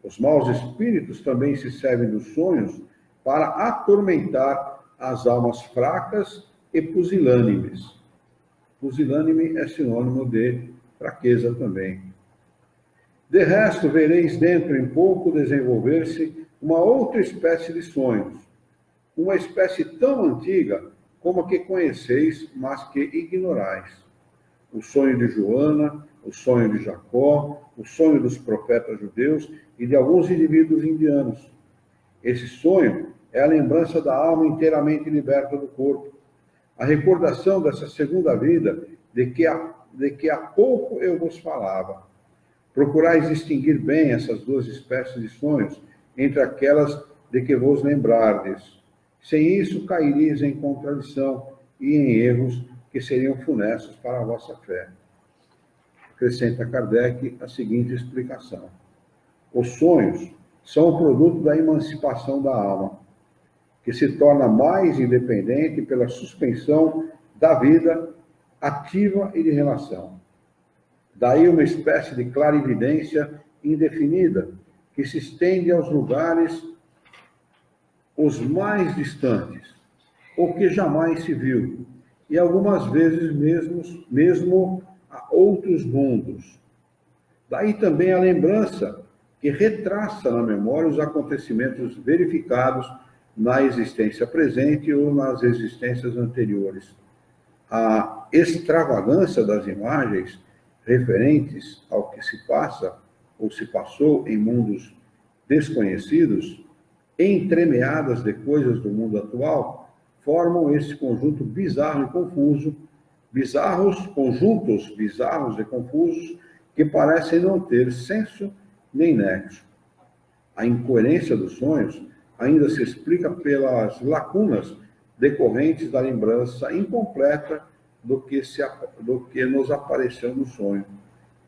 Os maus espíritos também se servem dos sonhos para atormentar as almas fracas e pusilânimes. Pusilânime é sinônimo de fraqueza também. De resto, vereis dentro em pouco desenvolver-se uma outra espécie de sonhos, uma espécie tão antiga como a que conheceis, mas que ignorais. O sonho de Joana, o sonho de Jacó, o sonho dos profetas judeus e de alguns indivíduos indianos. Esse sonho é a lembrança da alma inteiramente liberta do corpo, a recordação dessa segunda vida de que há pouco eu vos falava. Procurais distinguir bem essas duas espécies de sonhos entre aquelas de que vos lembrardes. Sem isso, caireis em contradição e em erros que seriam funestos para a vossa fé. Acrescenta Kardec a seguinte explicação. Os sonhos são o produto da emancipação da alma, que se torna mais independente pela suspensão da vida ativa e de relação. Daí uma espécie de clarividência indefinida, que se estende aos lugares os mais distantes, ou que jamais se viu, e algumas vezes mesmo a outros mundos. Daí também a lembrança que retraça na memória os acontecimentos verificados na existência presente ou nas existências anteriores. A extravagância das imagens referentes ao que se passa ou se passou em mundos desconhecidos, entremeadas de coisas do mundo atual, formam esse conjunto bizarro e confuso, conjuntos bizarros e confusos, que parecem não ter senso nem nexo. A incoerência dos sonhos ainda se explica pelas lacunas decorrentes da lembrança incompleta do que nos apareceu no sonho,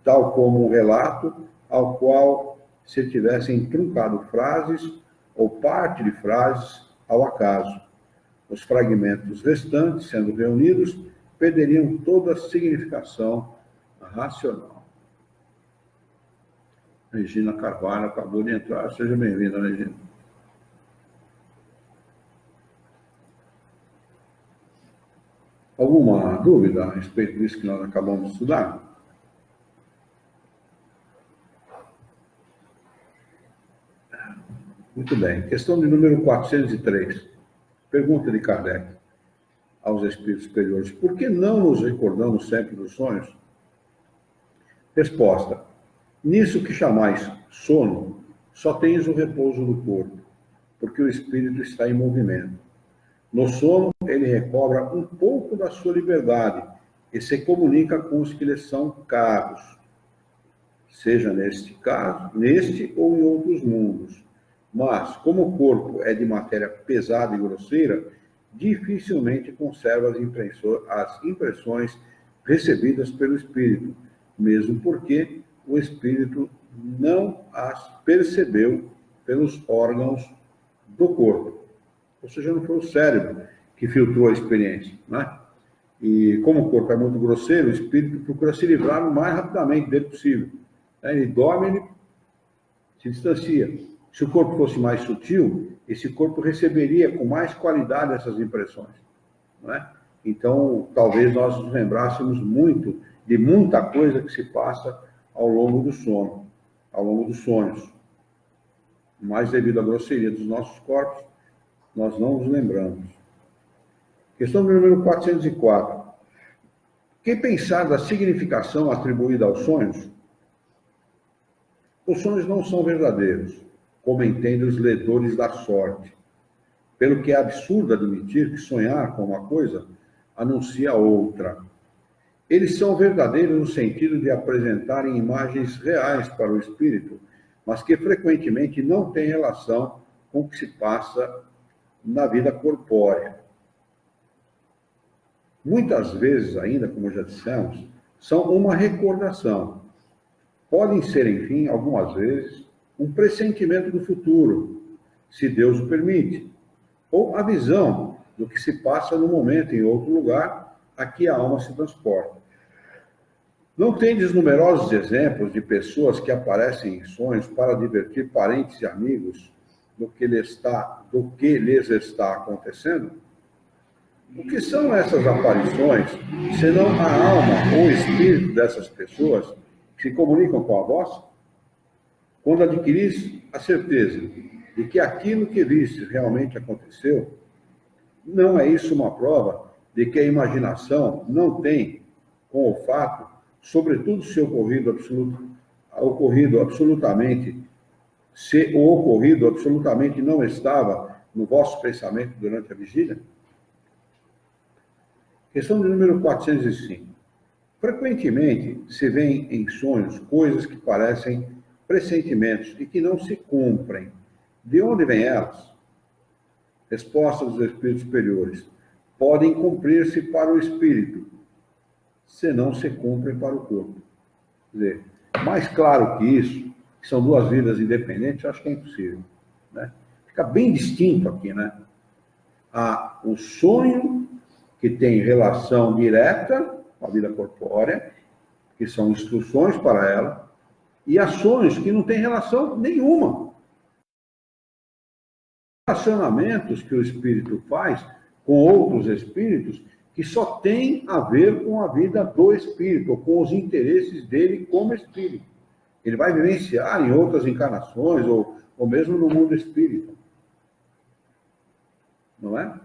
tal como um relato ao qual se tivessem truncado frases ou parte de frases ao acaso. Os fragmentos restantes, sendo reunidos, perderiam toda a significação racional. Regina Carvalho acabou de entrar. Seja bem-vinda, Regina. Alguma dúvida a respeito disso que nós acabamos de estudar? Muito bem. Questão de número 403. Pergunta de Kardec aos espíritos superiores: por que não nos recordamos sempre dos sonhos? Resposta: nisso que chamais sono, só tens o repouso do corpo, porque o espírito está em movimento. No sono, ele recobra um pouco da sua liberdade e se comunica com os que lhe são caros, seja neste caso, neste ou em outros mundos. Mas, como o corpo é de matéria pesada e grosseira, dificilmente conserva as impressões recebidas pelo espírito, mesmo porque o espírito não as percebeu pelos órgãos do corpo. Ou seja, não foi o cérebro que filtrou a experiência, né? E como o corpo é muito grosseiro, o espírito procura se livrar o mais rapidamente dele possível. Ele dorme, ele se distancia. Se o corpo fosse mais sutil, esse corpo receberia com mais qualidade essas impressões, não é? Então, talvez nós nos lembrássemos muito de muita coisa que se passa ao longo do sono, ao longo dos sonhos. Mas devido à grosseria dos nossos corpos, nós não nos lembramos. Questão número 404. Que pensar da significação atribuída aos sonhos? Os sonhos não são verdadeiros, como entendem os ledores da sorte, pelo que é absurdo admitir que sonhar com uma coisa anuncia outra. Eles são verdadeiros no sentido de apresentarem imagens reais para o espírito, mas que frequentemente não têm relação com o que se passa na vida corpórea. Muitas vezes, ainda, como já dissemos, são uma recordação. Podem ser, enfim, algumas vezes, um pressentimento do futuro, se Deus o permite, ou a visão do que se passa no momento em outro lugar a que a alma se transporta. Não tendes numerosos exemplos de pessoas que aparecem em sonhos para divertir parentes e amigos do que lhes está acontecendo? O que são essas aparições, senão a alma ou o espírito dessas pessoas que se comunicam com a voz? Quando adquiris a certeza de que aquilo que viste realmente aconteceu, não é isso uma prova de que a imaginação não tem, com o fato, sobretudo se o ocorrido absolutamente não estava no vosso pensamento durante a vigília? Questão de número 405. Frequentemente se vêem em sonhos coisas que parecem pressentimentos e que não se cumprem. De onde vêm elas? Resposta dos espíritos superiores: podem cumprir-se para o espírito, se não se cumprem para o corpo. Quer dizer, mais claro que isso, que são duas vidas independentes, eu acho que é impossível, né? Fica bem distinto aqui, né? Há o sonho, que tem relação direta com a vida corpórea, que são instruções para ela, e há sonhos que não têm relação nenhuma. Relacionamentos que o espírito faz com outros espíritos que só tem a ver com a vida do espírito, ou com os interesses dele como espírito. Ele vai vivenciar em outras encarnações, ou mesmo no mundo espírita. Não é?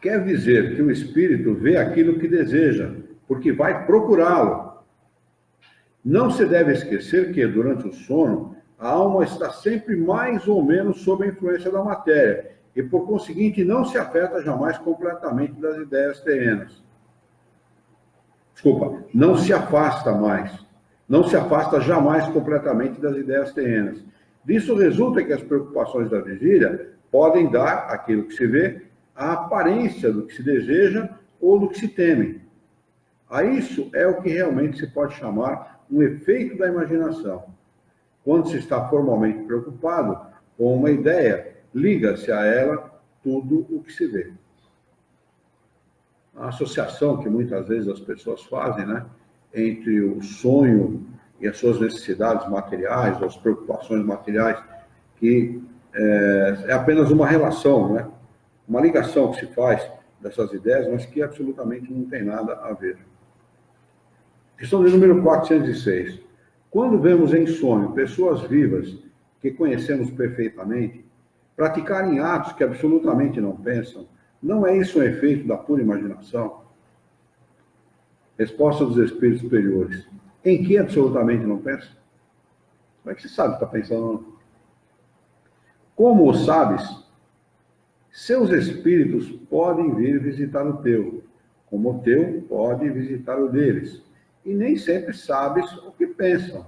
quer dizer que o espírito vê aquilo que deseja, porque vai procurá-lo. Não se deve esquecer que, durante o sono, a alma está sempre mais ou menos sob a influência da matéria, e, por conseguinte, não se afeta jamais completamente das ideias terrenas. Desculpa, não se afasta mais. Não se afasta jamais completamente das ideias terrenas. Disso resulta que as preocupações da vigília podem dar, aquilo que se vê, a aparência do que se deseja ou do que se teme. A isso é o que realmente se pode chamar um efeito da imaginação. Quando se está formalmente preocupado com uma ideia, liga-se a ela tudo o que se vê. A associação que muitas vezes as pessoas fazem, né, entre o sonho e as suas necessidades materiais, ou as preocupações materiais, que é apenas uma relação, né, uma ligação que se faz dessas ideias, mas que absolutamente não tem nada a ver. Questão de número 406. Quando vemos em sonho pessoas vivas que conhecemos perfeitamente praticarem atos que absolutamente não pensam, não é isso um efeito da pura imaginação? Resposta dos espíritos superiores. Em que absolutamente não pensa? Como é que você sabe que está pensando? Como o sabes? Seus espíritos podem vir visitar o teu, como o teu pode visitar o deles. E nem sempre sabes o que pensam.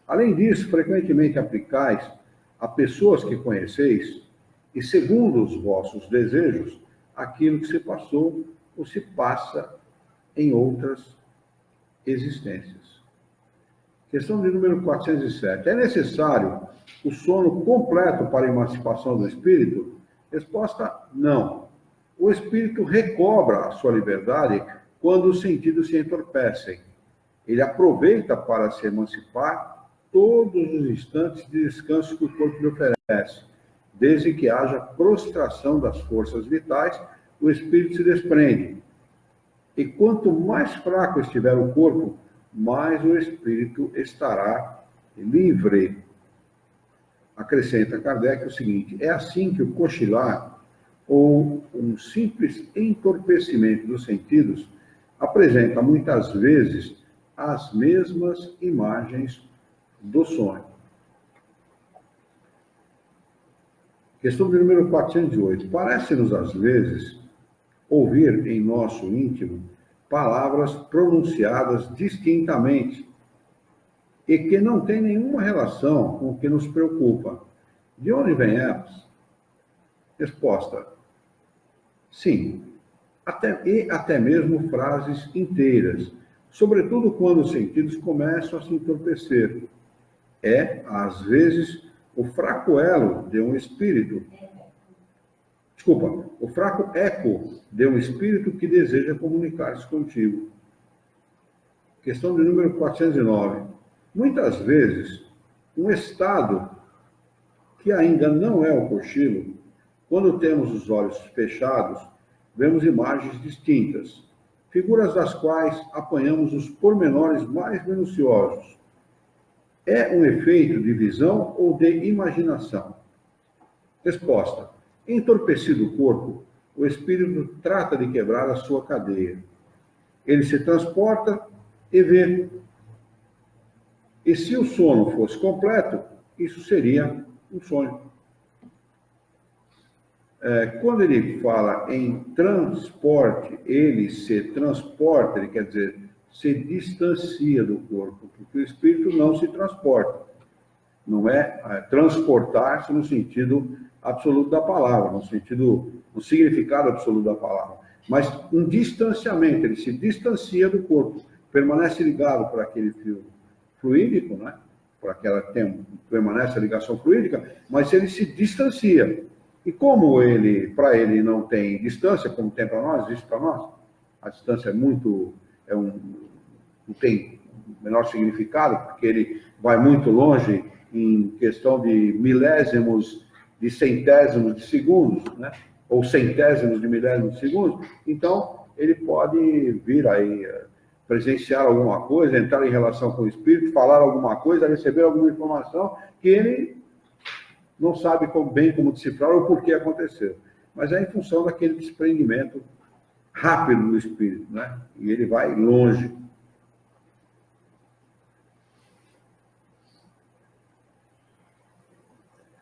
Além disso, frequentemente aplicais a pessoas que conheceis, e segundo os vossos desejos, aquilo que se passou ou se passa em outras existências. Questão de número 407. É necessário o sono completo para a emancipação do espírito? Resposta: não. O espírito recobra a sua liberdade quando os sentidos se entorpecem. Ele aproveita para se emancipar todos os instantes de descanso que o corpo lhe oferece. Desde que haja prostração das forças vitais, o espírito se desprende. E quanto mais fraco estiver o corpo, mais o espírito estará livre. Acrescenta Kardec o seguinte: é assim que o cochilar, ou um simples entorpecimento dos sentidos, apresenta muitas vezes as mesmas imagens do sonho. Questão de número 408. Parece-nos, às vezes, ouvir em nosso íntimo palavras pronunciadas distintamente e que não têm nenhuma relação com o que nos preocupa. De onde vêm elas? Resposta: sim, até mesmo frases inteiras, sobretudo quando os sentidos começam a se entorpecer. É, às vezes, o fraco elo de um espírito. Desculpa, o fraco eco de um espírito que deseja comunicar-se contigo. Questão de número 409. Muitas vezes, um estado que ainda não é o cochilo, quando temos os olhos fechados, vemos imagens distintas, figuras das quais apanhamos os pormenores mais minuciosos. É um efeito de visão ou de imaginação? Resposta: entorpecido o corpo, o espírito trata de quebrar a sua cadeia. Ele se transporta e vê. E se o sono fosse completo, isso seria um sonho. Quando ele fala em transporte, ele se transporta, ele quer dizer, se distancia do corpo, porque o espírito não se transporta. Não é transportar-se no sentido absoluto da palavra, no significado absoluto da palavra, mas um distanciamento, ele se distancia do corpo, permanece ligado por aquele fio fluídico, né? Permanece a ligação fluídica, mas ele se distancia. E como para ele não tem distância, como tem para nós, existe para nós, a distância não tem menor significado, porque ele vai muito longe em questão de milésimos, de centésimos de segundos, né? Ou centésimos de milésimos de segundos. Então, ele pode vir aí presenciar alguma coisa, entrar em relação com o espírito, falar alguma coisa, receber alguma informação que ele não sabe bem como decifrar ou por que aconteceu. Mas é em função daquele desprendimento rápido do espírito, né? E ele vai longe.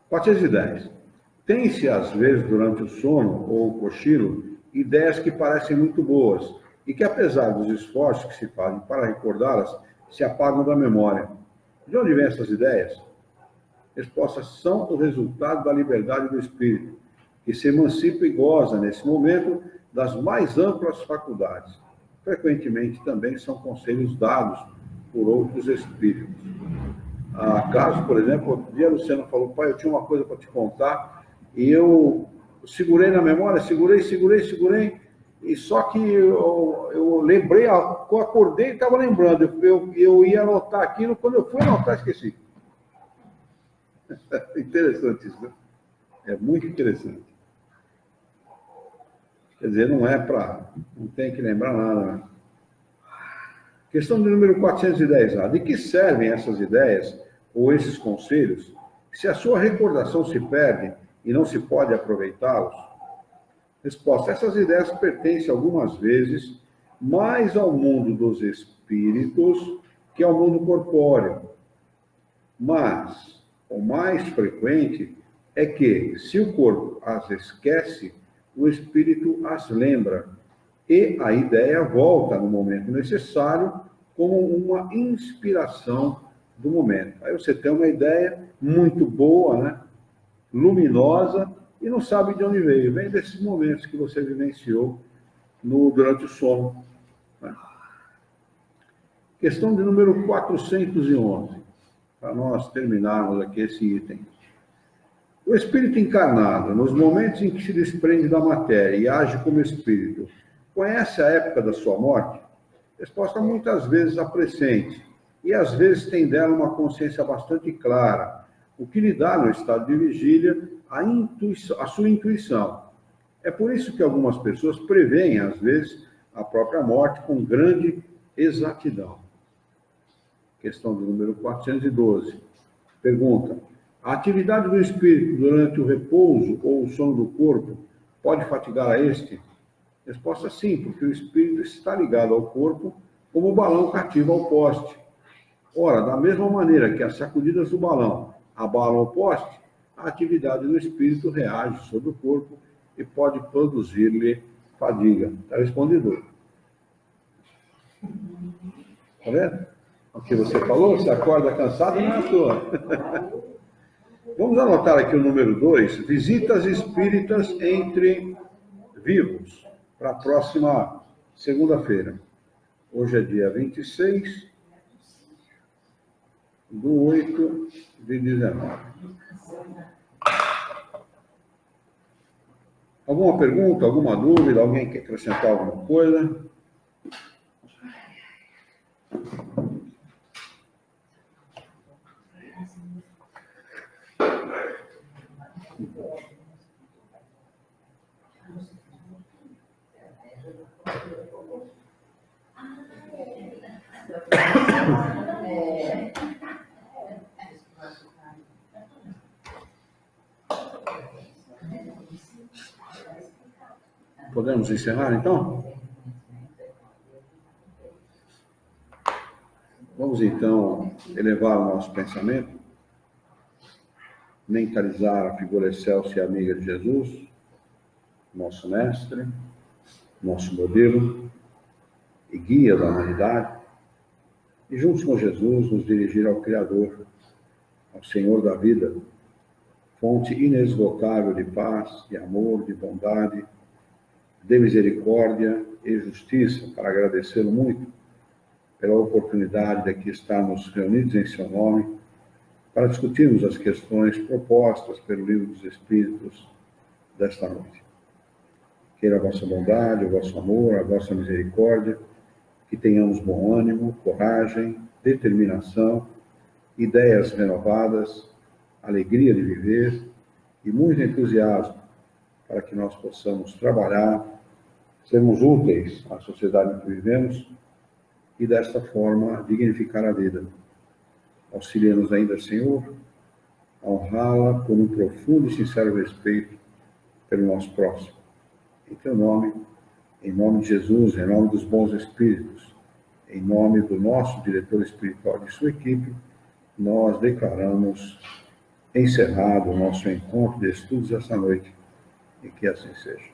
(410) Tem-se, às vezes, durante o sono ou o cochilo, ideias que parecem muito boas e que, apesar dos esforços que se fazem para recordá-las, se apagam da memória. De onde vêm essas ideias? Respostas: são o resultado da liberdade do espírito, que se emancipa e goza, nesse momento, das mais amplas faculdades. Frequentemente, também são conselhos dados por outros espíritos. Caso, por exemplo, outro dia a Luciana falou: pai, eu tinha uma coisa para te contar, e eu segurei na memória, segurei, e só que eu lembrei, eu acordei e estava lembrando, eu ia anotar aquilo, quando eu fui anotar, esqueci. Interessante isso, né? É muito interessante. Quer dizer, não tem que lembrar nada, né? Questão de número 410A. De que servem essas ideias ou esses conselhos se a sua recordação se perde e não se pode aproveitá-los? Resposta: essas ideias pertencem algumas vezes mais ao mundo dos espíritos que ao mundo corpóreo. Mas o mais frequente é que, se o corpo as esquece, o espírito as lembra, e a ideia volta no momento necessário como uma inspiração do momento. Aí você tem uma ideia muito boa, né? Luminosa, e não sabe de onde veio. Vem desses momentos que você vivenciou durante o sono, né? Questão de número 411, para nós terminarmos aqui esse item. O espírito encarnado, nos momentos em que se desprende da matéria e age como espírito, conhece a época da sua morte? Resposta: muitas vezes a pressente, e às vezes tem dela uma consciência bastante clara, o que lhe dá, no estado de vigília, a sua intuição. É por isso que algumas pessoas preveem, às vezes, a própria morte com grande exatidão. Questão do número 412. Pergunta: a atividade do espírito durante o repouso ou o sono do corpo pode fatigar a este? Resposta: sim, porque o espírito está ligado ao corpo como o balão cativo ao poste. Ora, da mesma maneira que as sacudidas do balão abalam o poste, a atividade do espírito reage sobre o corpo e pode produzir-lhe fadiga. Está respondido. Está vendo? O que você falou, você acorda cansado, não é à toa. Vamos anotar aqui o número 2, visitas espíritas entre vivos, para a próxima segunda-feira. Hoje é dia 26 de 8 de 19. Alguma pergunta, alguma dúvida? Alguém quer acrescentar alguma coisa? Podemos encerrar, então? Vamos, então, elevar o nosso pensamento, mentalizar a figura excelsa e amiga de Jesus, nosso mestre, nosso modelo e guia da humanidade, e juntos com Jesus nos dirigir ao Criador, ao Senhor da vida, fonte inesgotável de paz, de amor, de bondade, de misericórdia e justiça, para agradecê-lo muito pela oportunidade de aqui estarmos reunidos em seu nome, para discutirmos as questões propostas pelo Livro dos Espíritos desta noite. Queira a vossa bondade, o vosso amor, a vossa misericórdia, que tenhamos bom ânimo, coragem, determinação, ideias renovadas, alegria de viver e muito entusiasmo para que nós possamos trabalhar, sermos úteis à sociedade em que vivemos e, desta forma, dignificar a vida. Auxilia-nos ainda, Senhor, a honrá-la por um profundo e sincero respeito pelo nosso próximo. Em teu nome, Em nome de Jesus, em nome dos bons espíritos, em nome do nosso diretor espiritual e de sua equipe, nós declaramos encerrado o nosso encontro de estudos esta noite, e que assim seja.